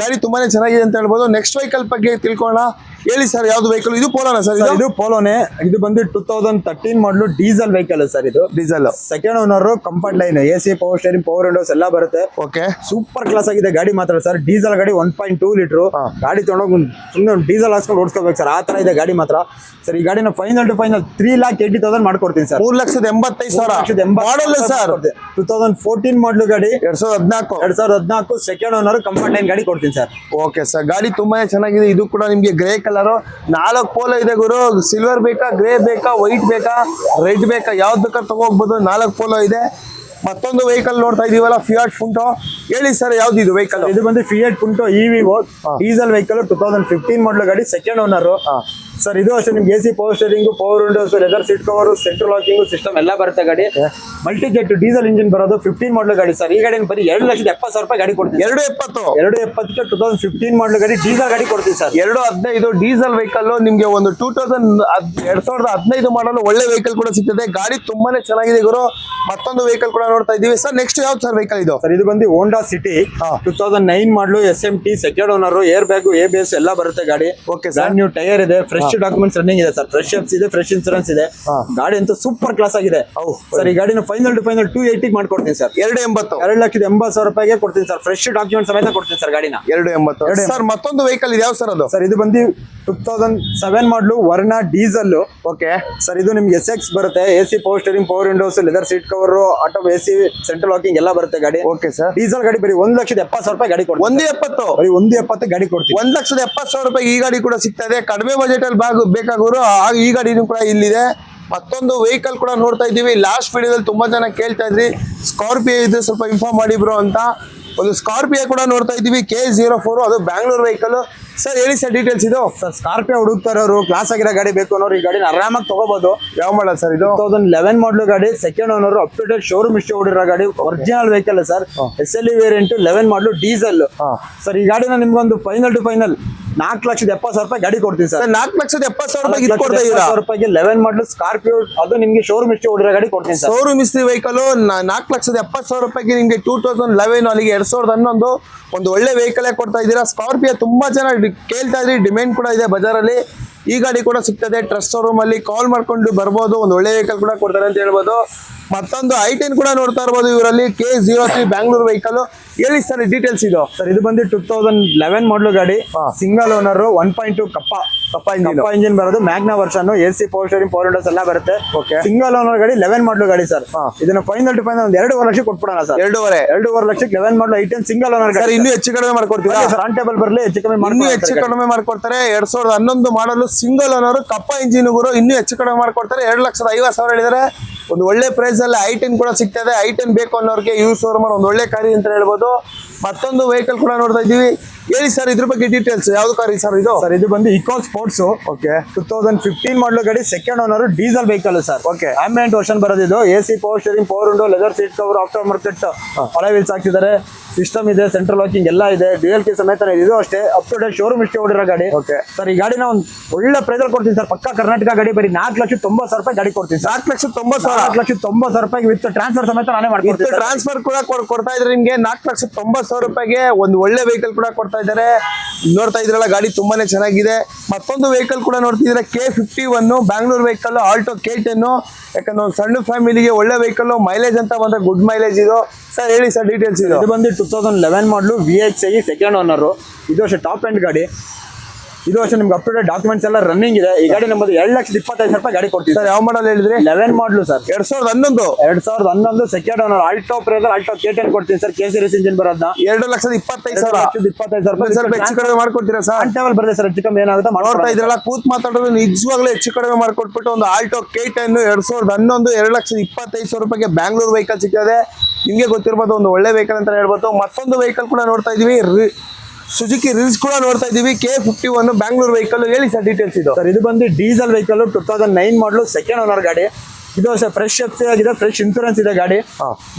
[SPEAKER 2] ಗಾಡಿ ತುಂಬಾನೇ ಚೆನ್ನಾಗಿದೆ ಅಂತ ಹೇಳ್ಬೋದು. ನೆಕ್ಸ್ಟ್ ವೆಹಿಕಲ್ ಬಗ್ಗೆ ತಿಳ್ಕೊಳ್ಳೋಣ. ಹೇಳಿ ಸರ್ ಯಾವ್ದು ವೆಹಿಕಲ್? ಇದು ಪೋಲೋನಾ ಸರ್?
[SPEAKER 1] ಇದು ಪೋಲೋನೇ. ಇದು ಬಂದು 2013 ಮಾಡಲು ಡೀಸೆಲ್ ವೆಹಿಕಲ್ ಸರ್. ಇದು
[SPEAKER 2] diesel
[SPEAKER 1] second owner comfort line, AC, power steering, power Windows ಎಲ್ಲ ಬರುತ್ತೆ.
[SPEAKER 2] ಓಕೆ.
[SPEAKER 1] ಸೂಪರ್ ಕ್ಲಾಸ್ ಆಗಿದೆ ಗಾಡಿ ಮಾತ್ರ ಸರ್. ಡೀಸೆಲ್ ಗಾಡಿ 1.2 ಲೀಟರ್ ಗಾಡಿ ತಗೊಂಡೋಗಿ ಸುಮ್ಮನೆ ಒಂದು ಡೀಸೆಲ್ ಹಾಸ್ಕೊಂಡು ಓಡಿಸ್ಕೋಬೇಕು ಸರ್. ಆ ತರ ಇದೆ ಗಾಡಿ ಮಾತ್ರ ಸರ್. ಈ ಗಾಡಿನ ಫೈನಲ್ ಟು ಫೈನಲ್ 3,80,000 ಮಾಡ್ಕೊಡ್ತೀನಿ ಸರ್.
[SPEAKER 2] 3,85,000 model sir.
[SPEAKER 1] 2014 ಮಾಡಲು ಗಾಡಿ.
[SPEAKER 2] 2014
[SPEAKER 1] ಸೆಕೆಂಡ್ ಓನರ್ ಕಂಫರ್ಟ್ ಲೈನ್ ಗಾಡಿ ಕೊಡ್ತೀನಿ ಸರ್.
[SPEAKER 2] Okay sir. ಗಾಡಿ ತುಂಬಾನೇ ಚೆನ್ನಾಗಿದೆ. ಇದು ಕೂಡ ನಿಮ್ಗೆ ಗ್ರೇ ಕಲರ್. 4 ಪೋಲೋ ಇದೆ ಗುರು. ಸಿಲ್ವರ್ ಬೇಕಾ, ಗ್ರೇ ಬೇಕಾ, ವೈಟ್ ಬೇಕಾ, ರೆಡ್ ಬೇಕಾ, ಯಾವ್ದು ಬೇಕಾದ್ರೆ ತಗೋಬಹುದು. 4 ಪೋಲೋ ಇದೆ. ಮತ್ತೊಂದು ವೆಹಿಕಲ್ ನೋಡ್ತಾ ಇದೀವಲ್ಲ, ಫಿಯಾಟ್ ಪುಂಟೋ. ಹೇಳಿ ಸರ್ ಯಾವ್ದು ಇದು ವೆಹಿಕಲ್?
[SPEAKER 1] ಇದು ಬಂದು fiat ಪುಂಟೋ EVO diesel vehicle 2015 model ಗಾಡಿ ಸೆಕೆಂಡ್ ಓನರ್ ಸರ್. ಇದು ಅಷ್ಟೇ ನಿಮ್ಗೆ AC, power steering, power Windows, leather seat cover, central locking system ಎಲ್ಲ ಬರುತ್ತೆ ಗಾಡಿ. ಮಲ್ಟಿ ಜೆಟ್ ಡೀಸೆಲ್ ಇಂಜಿನ್ ಬರೋದು 15 ಮಾಡಲು ಗಾಡಿ ಸರ್. ಈ ಗಾಡಿ ಬರೀ 2,70,000 ಗಾಡಿ ಕೊಡ್ತೀನಿ. 2,70,000 2015 ಮಾಡಲು ಗಾಡಿ ಡೀಸೆಲ್ ಗಾಡಿ ಕೊಡ್ತೀನಿ ಸರ್.
[SPEAKER 2] 2,15 ಡೀಸೆಲ್ ವೆಹಿಕಲ್ ನಿಮ್ಗೆ ಒಂದು 2015 ಮಾಡಲು ಒಳ್ಳೆ ವೆಹಿಕಲ್ ಕೂಡ ಸಿಗ್ತದೆ. ಗಾಡಿ ತುಂಬಾನೇ ಚೆನ್ನಾಗಿದೆ ಗುರು. ಮತ್ತೊಂದು ವೆಹಿಕಲ್ ಕೂಡ ನೋಡ್ತಾ ಇದೀವಿ ಸರ್. ನೆಕ್ಸ್ಟ್ ಯಾವ್ದು ಸರ್ ವೆಹಿಕಲ್ ಇದು?
[SPEAKER 1] ಸರ್ ಇದು ಬಂದು ಹೋಂಡಾ ಸಿಟಿ 2009 ಮಾಡಲು SMT second owner. Air bag, ABS ಎಲ್ಲ ಬರುತ್ತೆ ಗಾಡಿ. ಓಕೆ. ಬ್ರಾಂಡ್ ನ್ಯೂ ಟೈರ್ ಇದೆ. ಫ್ರೆಶ್ ಡಾಕ್ಯುಮೆಂಟ್ಸ್ ರನ್ನಿಂಗ್ ಇದೆ ಸರ್. ಫ್ರೆಶ್ ಎಫ್ಸ್ ಇದೆ, ಫ್ರೆಶ್ ಇನ್ಸೂರೆನ್ಸ್ ಇದೆ. ಗಾಡಿ ಅಂತೂ ಸೂಪರ್ ಕ್ಲಾಸ್ ಆಗಿದೆ ಸರ್. ಈ ಗಾಡಿನ ಫೈನಲ್ ಟು ಫೈನಲ್ 280 ಮಾಡ್ಕೊಡ್ತೀನಿ ಸರ್. 2,80,000 ಕೊಡ್ತೀನಿ ಸರ್. ಫ್ರೆಶ್ ಡಾಕ್ಯುಮೆಂಟ್ ಸಮೇತ ಕೊಡ್ತೀನಿ ಸರ್ ಗಾಡಿನ.
[SPEAKER 2] 280 ಸರ್. ಮತ್ತೊಂದು ವೆಹಿಕಲ್ ಇದೆ ಯಾವ ಸರ್ ಅದು?
[SPEAKER 1] ಸರ್ ಇದು ಬಂದು 2007 ಮಾಡಲು ವರ್ಣ ಡೀಸೆಲ್.
[SPEAKER 2] ಓಕೆ
[SPEAKER 1] ಸರ್ ಇದು ನಿಮ್ಗೆ SX ಬರುತ್ತೆ, AC power steering, power Windows, leather seat cover, auto AC, central locking ಎಲ್ಲ ಬರುತ್ತೆ ಗಾಡಿ.
[SPEAKER 2] Okay sir.
[SPEAKER 1] ಡೀಸೆಲ್ ಗಾಡಿ ಬರೀ 1,70,000 ರೂಪಾಯಿ ಗಾಡಿ ಕೊಡ್ತೀವಿ.
[SPEAKER 2] 1,70,000
[SPEAKER 1] ಬರೀ 1,70,000 ಗಾಡಿ ಕೊಡ್ತೀವಿ.
[SPEAKER 2] 1,70,000 ರೂಪಾಯಿ ಈ ಗಾಡಿ ಕೂಡ ಸಿಗ್ತಾ ಇದೆ. ಕಡಿಮೆ ಬಜೆಟ್ ಅಲ್ಲಿ ಬೇಕಾಗೋರು ಈ ಗಾಡಿನೂ ಕೂಡ ಇಲ್ಲಿದೆ. ಮತ್ತೊಂದು ವೆಹಿಕಲ್ ಕೂಡ ನೋಡ್ತಾ ಇದ್ದೀವಿ. ಲಾಸ್ಟ್ ವಿಡಿಯೋದಲ್ಲಿ ತುಂಬಾ ಜನ ಕೇಳ್ತಾ ಇದ್ರಿ ಸ್ಕಾರ್ಪಿಯೋ ಇದ್ರೆ ಸ್ವಲ್ಪ ಇನ್ಫಾರ್ಮ್ ಮಾಡಿ ಬ್ರೋ ಅಂತ. ಒಂದು ಸ್ಕಾರ್ಪಿಯೋ ಕೂಡ ನೋಡ್ತಾ ಇದ್ದೀವಿ, K04, ಅದು ಬ್ಯಾಂಗ್ಳೂರ್ ವೆಹಿಕಲ್. ಸರ್ ಹೇಳಿ ಸರ್ ಡೀಟೇಲ್ಸ್ ಇದು.
[SPEAKER 1] ಸರ್ ಸ್ಕಾರ್ಪಿಯೋ ಹುಡುಕ್ತಾರವರು, ಕ್ಲಾಸ್ ಆಗಿರೋ ಗಾಡಿ ಬೇಕು ಅನ್ನೋರು ಈ ಗಾಡಿನ ಆರಾಮಾಗಿ ತಗೋಬಹುದು.
[SPEAKER 2] ಯಾವ ಮಾಡಲ್ ಸರ್ ಇದು?
[SPEAKER 1] 2011 ಮಾಡಲು ಗಾಡಿ, second owner, up to date showroom ಇಷ್ಟು ಹೊಡಿರೋ ಗಾಡಿ, original vehicle sir. SLE variant 11 model diesel. Sir ಈ ಗಾಡಿನ ನಿಮ್ಗೊಂದು ಫೈನಲ್ ಟು ಫೈನಲ್ 4,70,000 ರೂಪಾಯಿ ಗಾಡಿ ಕೊಡ್ತೀನಿ ಸರ್.
[SPEAKER 2] 4,70,000 ರೂಪಾಯಿ ಕೊಡ್ತಾ ಇದ್ದೀರಾ?
[SPEAKER 1] 11 ಮಾಡಲು ಸ್ಕಾರ್ಪಿಯೋ, ಅದು ನಿಮ್ಗೆ ಶೋರೂಮ್ ಇಷ್ಟು ಹೊಡಿರೋ ಗಾಡಿ ಕೊಡ್ತೀನಿ ಸರ್.
[SPEAKER 2] ಶೋರೂಮ್ ಇಸ್ತ್ರಿ ವೆಹಿಕಲ್ 4,70,000 ರೂಪಾಯಿಗೆ ನಿಮಗೆ 2011 ಅಲ್ಲಿಗೆ 2011 ಒಂದು ಒಳ್ಳೆ ವೆಹಿಕಲ್ ಕೊಡ್ತಾ ಇದ್ದೀರಾ. ಸ್ಕಾರ್ಪಿಯೋ ತುಂಬಾ ಜನ ಕೇಳ್ತಾ ಇದ್ರಿ, ಡಿಮ್ಯಾಂಡ್ ಕೂಡ ಇದೆ ಬಜಾರಲ್ಲಿ. ಈ ಗಾಡಿ ಕೂಡ ಸಿಗ್ತದೆ. ಟ್ರಸ್ಟ್ ಶೋರೂಮ್ ಅಲ್ಲಿ ಕಾಲ್ ಮಾಡ್ಕೊಂಡು ಬರ್ಬೋದು. ಒಂದು ಒಳ್ಳೆ ವೆಹಿಕಲ್ ಕೂಡ ಕೊಡ್ತಾರೆ ಅಂತ ಹೇಳ್ಬೋದು. ಮತ್ತೊಂದು i10 ಕೂಡ ನೋಡ್ತಾ ಇರ್ಬೋದು ಇವರಲ್ಲಿ, K03 ಬ್ಯಾಂಗ್ಳೂರ್ ವೆಹಿಕಲ್. ಹೇಳಿ ಸರ್ ಡೀಟೇಲ್ಸ್ ಇದು.
[SPEAKER 1] ಸರ್ ಇದು ಬಂದು 2011 ಮಾಡಲು ಗಾಡಿ, ಸಿಂಗಲ್ ಓನರ್, 1.2 ಕಪ್ಪ ಇಂಜಿನ್ ಬರೋದು, Magna version, AC power steering, power Windows ಎಲ್ಲ ಬರುತ್ತೆ. ಸಿಂಗಲ್ ಓನರ್ ಗಾಡಿ, 11 ಮಾಡಲು ಗಾಡಿ ಸರ್. ಇದನ್ನ ಫೈನಲ್ ಟು ಫೈನಲ್ 2.5 ಲಕ್ಷ ಕೊಟ್ಬಿಡೋಣ ಸರ್. 2.5 ಲಕ್ಷಕ್ಕೆ 11 ಮಾಡಲು i10 ಸಿಂಗಲ್ ಓನರ್ ಗಾಡಿ.
[SPEAKER 2] ಇನ್ನೂ ಹೆಚ್ಚು ಕಡಿಮೆ ಮಾಡ್ಕೊಡ್ತೀರಾ
[SPEAKER 1] ಸರ್? ಆನ್ ಟೇಬಲ್ ಬರಲಿ, ಹೆಚ್ಚು
[SPEAKER 2] ಕಡಿಮೆ ಮಾಡ್ಕೊಡ್ತಾರೆ. 2011 ಮಾಡಲು ಸಿಂಗಲ್ ಓನರ್, ಕಪ್ಪ ಇಂಜಿನ್ ಗುರು, ಇನ್ನೂ ಹೆಚ್ಚು ಕಡಿಮೆ ಮಾಡ್ಕೊಡ್ತಾರೆ. 2,50,000 ಹೇಳಿದರೆ ಒಂದು ಒಳ್ಳೆ ಪ್ರೈಸ್ ಅಲ್ಲಿ i10 ಕೂಡ ಸಿಗ್ತದೆ. i10 ಬೇಕು ಅನ್ನೋರಿಗೆ ಯೂಸ್ ಶೋರೂಮ್ ಒಂದು ಒಳ್ಳೆ ಕಾರಿ ಅಂತ ಹೇಳ್ಬೋದು. ಮತ್ತೊಂದು ವೆಹಿಕಲ್ ಕೂಡ ನೋಡ್ತಾ ಇದ್ದೀವಿ. ಹೇಳಿ ಸರ್ ಇದ್ರ ಬಗ್ಗೆ ಡೀಟೇಲ್ಸ್. ಯಾವ್ದು ಕಾರಿ ಸರ್ ಇದು?
[SPEAKER 1] ಸರ್ ಇದು ಬಂದು ಇಕೋ ಸ್ಪೋರ್ಟ್ಸ್. ಓಕೆ 2015 ಮಾಡಲು ಗಾಡಿ, second owner, diesel vehicle sir. Okay ambient version ಬರೋದು ಇದು. AC power steering, power window, leather seat cover, aftermarket alloy wheels ಹಾಕ್ಸಿದ್ದಾರೆ, ಸಿಸ್ಟಮ್ ಇದೆ, ಸೆಂಟ್ರಲ್ ಲಾಕಿಂಗ್ ಎಲ್ಲ ಇದೆ, ಡ್ಯುಯಲ್ ಕೀ ಸಮೇತ ಇದು ಅಷ್ಟೇ. ಅಪ್ ಟು ಡೇಟ್ ಶೋರೂಮ್ ಇಷ್ಟೇ ಹೊಡಿರೋ ಗಾಡಿ. ಓಕೆ ಸರ್ ಈ ಗಾಡಿನ ಒಂದು ಒಳ್ಳೆ ಪ್ರೈಸ್ ಅಲ್ಲಿ ಕೊಡ್ತೀನಿ ಸರ್. ಪಕ್ಕ ಕರ್ನಾಟಕ ಗಾಡಿ, ಬರೀ 4,90,000 ರೂಪಾಯಿ ಗಾಡಿ ಕೊಡ್ತೀನಿ. 4,90,000 ರೂಪಾಯಿ ವಿತ್ ಟ್ರಾನ್ಸ್ಫರ್ ಸಮೇತ ನಾನೇ ಮಾಡ್ಕೊಡ್ತೀನಿ.
[SPEAKER 2] ಟ್ರಾನ್ಸ್ಫರ್ ಕೂಡ ಕೊಡ್ತಾ ಇದ್ರೆ ನಿಮ್ಗೆ 4,90,000 ರೂಪಾಯಿಗೆ ಒಂದು ಒಳ್ಳೆ ವೆಹಿಕಲ್ ಕೂಡ ಕೊಡ್ತಾ ಇದ್ದಾರೆ. ನೋಡ್ತಾ ಇದ್ರಲ್ಲ ಗಾಡಿ ತುಂಬಾನೇ ಚೆನ್ನಾಗಿದೆ. ಮತ್ತೊಂದು ವೆಹಿಕಲ್ ಕೂಡ ನೋಡ್ತಿದ್ರೆ, K51 Bangalore vehicle, Alto K10. ಯಾಕಂದ್ರೆ ಒಂದು ಸಣ್ಣ ಫ್ಯಾಮಿಲಿಗೆ ಒಳ್ಳೆ ವೆಹಿಕಲ್, ಮೈಲೇಜ್ ಅಂತ ಬಂದ್ರೆ ಗುಡ್ ಮೈಲೇಜ್ ಇದು. ಸರ್ ಹೇಳಿ ಸರ್ ಡೀಟೇಲ್ಸ್ ಇದು.
[SPEAKER 1] ಇದು ಬಂದು 2011 ಮಾಡಲು, VXI ಸೆಕೆಂಡ್ ಓನರ್. ಇದು ಅಷ್ಟೇ ಟಾಪ್ ಎಂಡ್ ಗಾಡಿ. ಇದು ಅಷ್ಟೇ ನಿಮ್ಗೆ ಅಪ್ ಟು ಡೇಟ್ ಡಾಕ್ಯುಮೆಂಟ್ಸ್ ಎಲ್ಲ ರನ್ನಿಂಗ್ ಇದೆ. ಈ ಗಾಡಿ ನಮ್ಮದು 2,25,000 ರೂಪಾಯಿ ಗಾಡಿ ಕೊಡ್ತೀವಿ
[SPEAKER 2] ಸರ್. ಯಾವ ಮಾಡಲ್ ಹೇಳಿದ್ರಿ?
[SPEAKER 1] 11 model sir.
[SPEAKER 2] 2011
[SPEAKER 1] second owner, Alto price, Alto K10 ಕೊಡ್ತೀನಿ ಸರ್. K series ಇಂಜಿನ್ ಬರೋದನ್ನ
[SPEAKER 2] 2,25,000 ಹೆಚ್ಚು ಕಡಿಮೆ ಮಾಡ್ಕೊಡ್ತೀರಾ ಸರ್?
[SPEAKER 1] ಆನ್ ಟೇಬಲ್ ಬರುತ್ತೆ ಸರ್. ಹೆಚ್ಚು ಕಮ್ಮಿ ಏನಾಗುತ್ತೆ
[SPEAKER 2] ನೋಡ್ತಾ ಇದ್ರಲ್ಲ, ಕೂತ್ ಮಾತಾಡೋದು ನಿಜವಾಗ್ಲೂ ಹೆಚ್ಚು ಕಡಿಮೆ ಮಾಡ್ಕೊಟ್ಬಿಟ್ಟು ಒಂದು ಆಲ್ಟೋ K10 2011 2,25,000 ರೂಪಾಯಿಗೆ ಬ್ಯಾಂಗ್ಳೂರ್ ವೆಹಿಕಲ್ ಸಿಗ್ತದೆ. ನಿಮ್ಗೆ ಗೊತ್ತಿರ್ಬೋದು, ಒಂದು ಒಳ್ಳೆ ವೆಹಿಕಲ್ ಅಂತ ಹೇಳ್ಬೋದು. ಮತ್ತೊಂದು ವೆಹಿಕಲ್ ಕೂಡ ನೋಡ್ತಾ ಇದೀವಿ, ಸುಜುಕಿ ರಿಲ್ಸ್ ಕೂಡ ನೋಡ್ತಾ ಇದೀವಿ, K51 ಬ್ಯಾಂಗ್ಳೂರ್ ವೆಹಿಕಲ್. ಹೇಳಿ ಸರ್ ಡೀಟೇಲ್ಸ್ ಇದು.
[SPEAKER 1] ಸರ್ ಇದು ಬಂದು ಡೀಸೆಲ್ ವೆಹಿಕಲ್, 2009 ಮಾಡಲು, ಸೆಕೆಂಡ್ ಓನರ್ ಗಾಡಿ. ಇದು ಅಷ್ಟೇ ಫ್ರೆಶ್ ಎಫ್ಸಿ ಆಗಿದೆ, ಫ್ರೆಶ್ ಇನ್ಸೂರೆನ್ಸ್ ಇದೆ ಗಾಡಿ.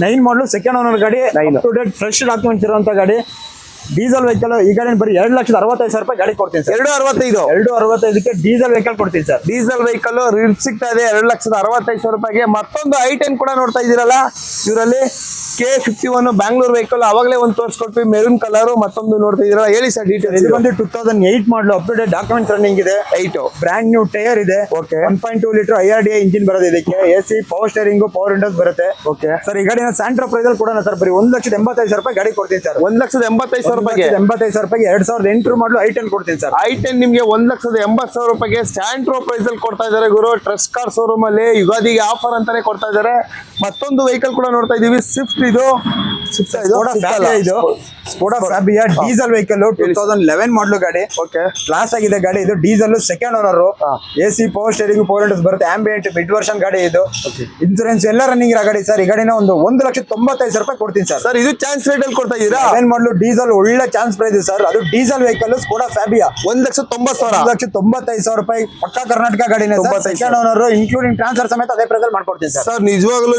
[SPEAKER 1] 9 ಮಾಡಲು, ಸೆಕೆಂಡ್ ಓನರ್ ಗಾಡಿ, up to date fresh documents ಇರುವಂತ ಗಾಡಿ, ಡೀಸೆಲ್ ವೆಹಿಕಲ್. ಈ ಗಾಡಿ ಬರೀ 2,65,000 ರೂಪಾಯಿ ಗಾಡಿ ಕೊಡ್ತೀನಿ ಸರ್. 2,65,000ಕ್ಕೆ ಡೀಸೆಲ್ ವೆಹಿಕಲ್ ಕೊಡ್ತೀನಿ ಸರ್.
[SPEAKER 2] ಡೀಸೆಲ್ ವೆಹಿಕಲ್ ರಿಲ್ಸ್ ಸಿಗ್ತಾ ಇದೆ 2,65,000 ರೂಪಾಯಿಗೆ. ಮತ್ತೊಂದು i10 ಕೂಡ ನೋಡ್ತಾ ಇದ್ದೀರಲ್ಲ, ಇವರಲ್ಲಿ K51 ಬ್ಯಾಂಗ್ಳೂರ್ ವೆಹಿಕಲ್. ಅವಾಗಲೇ ಒಂದು ತೋರಿಸ್ಕೊಟ್ವಿ, ಮೆರೂನ್ ಕಲರ್. ಮತ್ತೊಂದು ನೋಡ್ತಾ ಇದ್ದೀರಾ, ಹೇಳಿ ಸರ್ ಡೀಟೇಲ್.
[SPEAKER 1] ಇದು ಬಂದು 2008 model, up to date documents running ಇದೆ. 8 ಬ್ರ್ಯಾಂಡ್ ನ್ಯೂ ಟೈರ್ ಇದೆ. ಓಕೆ 1.2 ಲೀಟರ್ IRDA ಇಂಜಿನ್ ಬರೋದು ಇದಕ್ಕೆ. AC power steering, power windows ಬರುತ್ತೆ. ಓಕೆ ಸರ್ ಈ ಗಾಡಿನ ಸ್ಯಾಂಟ್ರೋ ಪ್ರೈಸ್ ಅಲ್ಲಿ ಕೊಡೋಣ ಸರ್. ಬರೀ 1,85,000 ರೂಪಾಯಿ ಗಾಡಿ ಕೊಡ್ತೀನಿ ಸರ್.
[SPEAKER 2] 1,85,000 ರೂಪಾಯಿಗೆ
[SPEAKER 1] 85,000 ರೂಪಾಯಿಗೆ 2008 ಮಾಡಲು i10 ಕೊಡ್ತೀನಿ ಸರ್.
[SPEAKER 2] i10 ನಿಮಗೆ 1,80,000 ರೂಪಾಯಿಗೆ ಸ್ಯಾಂಟ್ರೋ ಪ್ರೈಸ್ ಅಲ್ಲಿ ಕೊಡ್ತಾ ಇದ್ದಾರೆ ಗುರು. ಟ್ರಸ್ಟ್ ಕಾರ್ ಶೋರೂಮ್ ಅಲ್ಲಿ ಯುಗಾದಿಗೆ ಆಫರ್ ಅಂತಾನೆ ಕೊಡ್ತಾ ಇದ್ದಾರೆ. ಮತ್ತೊಂದು ವೆಹಿಕಲ್ ಕೂಡ ನೋಡ್ತಾ ಇದೀವಿ, ಸ್ವಿಫ್ಟ್. ಇದು
[SPEAKER 1] Skoda Fabia diesel vehicle, 2011 model ಗಾಡಿ. ಓಕೆ ಕ್ಲಾಸ್ ಆಗಿದೆ ಗಾಡಿ. ಇದು diesel, second owner, AC power steering, power windows ಬರುತ್ತೆ, ಆಂಬಿಯಂಟ್ ಮಿಡ್ ವರ್ಷನ್ ಗಾಡಿ. ಇದು ಇನ್ಸೂರೆನ್ಸ್ ಎಲ್ಲ ರನ್ನಿಂಗ್ ಇರೋ ಗಾಡಿ ಸರ್. ಈ ಗಾಡಿನ ಒಂದು 1,95,000 ರೂಪಾಯಿ ಕೊಡ್ತೀನಿ ಸರ್.
[SPEAKER 2] ಸರ್ ಇದು ಚಾನ್ಸ್ ರೇಟ್ ಅಲ್ಲಿ ಕೊಡ್ತಾ ಇದ್ದೀರಾ?
[SPEAKER 1] 11 ಮಾಡಲು ಡೀಸೆಲ್, ಒಳ್ಳೆ ಚಾನ್ಸ್ ಪ್ರೈಸ್ ಸರ್. ಅದು ಡೀಸೆಲ್ ವೆಹಿಕಲ್, ಸ್ಕೋಡಾ ಫ್ಯಾಬಿಯಾ, 1,95,000 ರೂಪಾಯಿ. ಪಕ್ಕ ಕರ್ನಾಟಕ ಗಾಡಿನ ಸೆಕೆಂಡ್ ಓನರ್, ಇನ್ಕ್ಲೂಡಿಂಗ್ ಟ್ರಾನ್ಸ್ಫರ್ ಸಮೇತ ಅದೇ ಪ್ರೈಸ್ ಅಲ್ಲಿ ಮಾಡ್ಕೊಡ್ತೀನಿ ಸರ್.
[SPEAKER 2] ಸರ್ ನಿಜವಾಗ್ಲೂ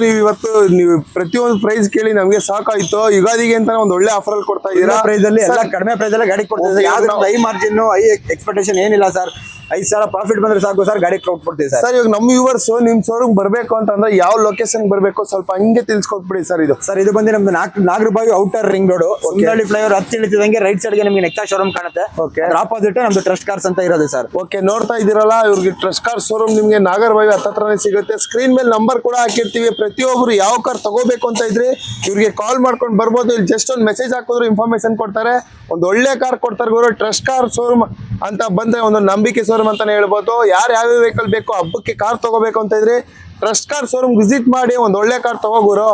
[SPEAKER 2] ನೀವು ಪ್ರತಿಯೊಂದು ಪ್ರೈಸ್ ಕೇಳಿ ನಮಗೆ ಸಾಕಾಯ್ತು. ಯುಗಾದಿಗೆ ಅಂತ ಒಂದು ಒಳ್ಳೆ ಆಫರ್ ಅಲ್ಲಿ ಕೊಡ್ತಾ ಇದ್ದೀರಾ.
[SPEAKER 1] ಪ್ರೈಸ್ ಅಲ್ಲಿ ಎಲ್ಲ ಕಡಿಮೆ ಪ್ರೈಸ್ ಅಲ್ಲಿ ಗಾಡಿ ಕೊಡ್ತೀವಿ. ಯಾವ್ದು ಹೈ ಮಾರ್ಜಿನ್, ಹೈ ಎಕ್ಸ್ಪೆಕ್ಟೇಷನ್ ಏನಿಲ್ಲ ಸರ್. 5,000 ಪ್ರಾಫಿಟ್ ಬಂದ್ರೆ ಸಾಕು ಸರ್, ಗಾಡಿ ಕೊಡ್ತೀವಿ ಸರ್.
[SPEAKER 2] ಸರ್ ಇವಾಗ ನಮ್ಮ ವ್ಯೂವರ್ಸ್ ನಿಮ್ ಶೋರೂಮ್ ಬರ್ಬೇಕು ಅಂತಂದ್ರೆ ಯಾವ ಲೊಕೇಶನ್ ಬರ್ಬೇಕು ಸ್ವಲ್ಪ ಹಂಗೆ ತಿಳ್ಸ್ಕೊಟ್ಬಿಡಿ ಸರ್. ಇದು
[SPEAKER 1] ಬಂದು ನಮ್ದು Nagarbhavi outer ring road, Sundarahalli flyover ಹತ್ತಿ ಇಳಿತಿದಂಗೆ ರೈಟ್ ಸೈಡ್ ಗೆ ನಿಮಗೆ ನೆಕ್ಸ್ಟ್ ಶೋರೂಮ್ ಕಾಣುತ್ತೆ. ಆಪೋಸಿಟ್ ನಮ್ದು ಟ್ರಸ್ಟ್ ಕಾರ್ಸ್ ಅಂತ ಇರೋದು ಸರ್.
[SPEAKER 2] ಓಕೆ ನೋಡ್ತಾ ಇದೀರಲ್ಲ, ಇವ್ರಿಗೆ ಟ್ರಸ್ಟ್ ಕಾರ್ ಶೋರೂಮ್ ನಿಮ್ಗೆ ನಾಗರಬಾವಿ ಹತ್ರನೇ ಸಿಗುತ್ತೆ. ಸ್ಕ್ರೀನ್ ಮೇಲೆ ನಂಬರ್ ಕೂಡ ಹಾಕಿರ್ತೀವಿ. ಪ್ರತಿಯೊಬ್ರು ಯಾವ ಕಾರ್ ತಗೋಬೇಕು ಅಂತ ಇದ್ರೆ ಇವ್ರಿಗೆ ಕಾಲ್ ಮಾಡ್ಕೊಂಡು ಬರ್ಬೋದು. ಇಲ್ಲಿ ಜಸ್ಟ್ ಒಂದು ಮೆಸೇಜ್ ಹಾಕಿದ್ರು ಇನ್ಫಾರ್ಮೇಶನ್ ಕೊಡ್ತಾರೆ. ಒಂದು ಒಳ್ಳೆ ಕಾರ್ ಕೊಡ್ತಾರೆ ಗುರು. ಟ್ರಸ್ಟ್ ಕಾರ್ ಶೋರೂಮ್ ಅಂತ ಬಂದ್ರೆ ಒಂದು ನಂಬಿಕೆ ಶೋರೂಮ್ ಅಂತಾನೆ ಹೇಳ್ಬೋದು. ಯಾರು ಯಾವ್ಯಾವ ವೆಹಿಕಲ್ ಬೇಕು, ಹಬ್ಬಕ್ಕೆ ಕಾರ್ ತಗೋಬೇಕು ಅಂತ ಇದ್ರೆ ಟ್ರಸ್ಟ್ ಕಾರ್ ಶೋರೂಮ್ ವಿಸಿಟ್ ಮಾಡಿ ಒಂದು ಒಳ್ಳೆ ಕಾರ್ ತಗೋಗುರು.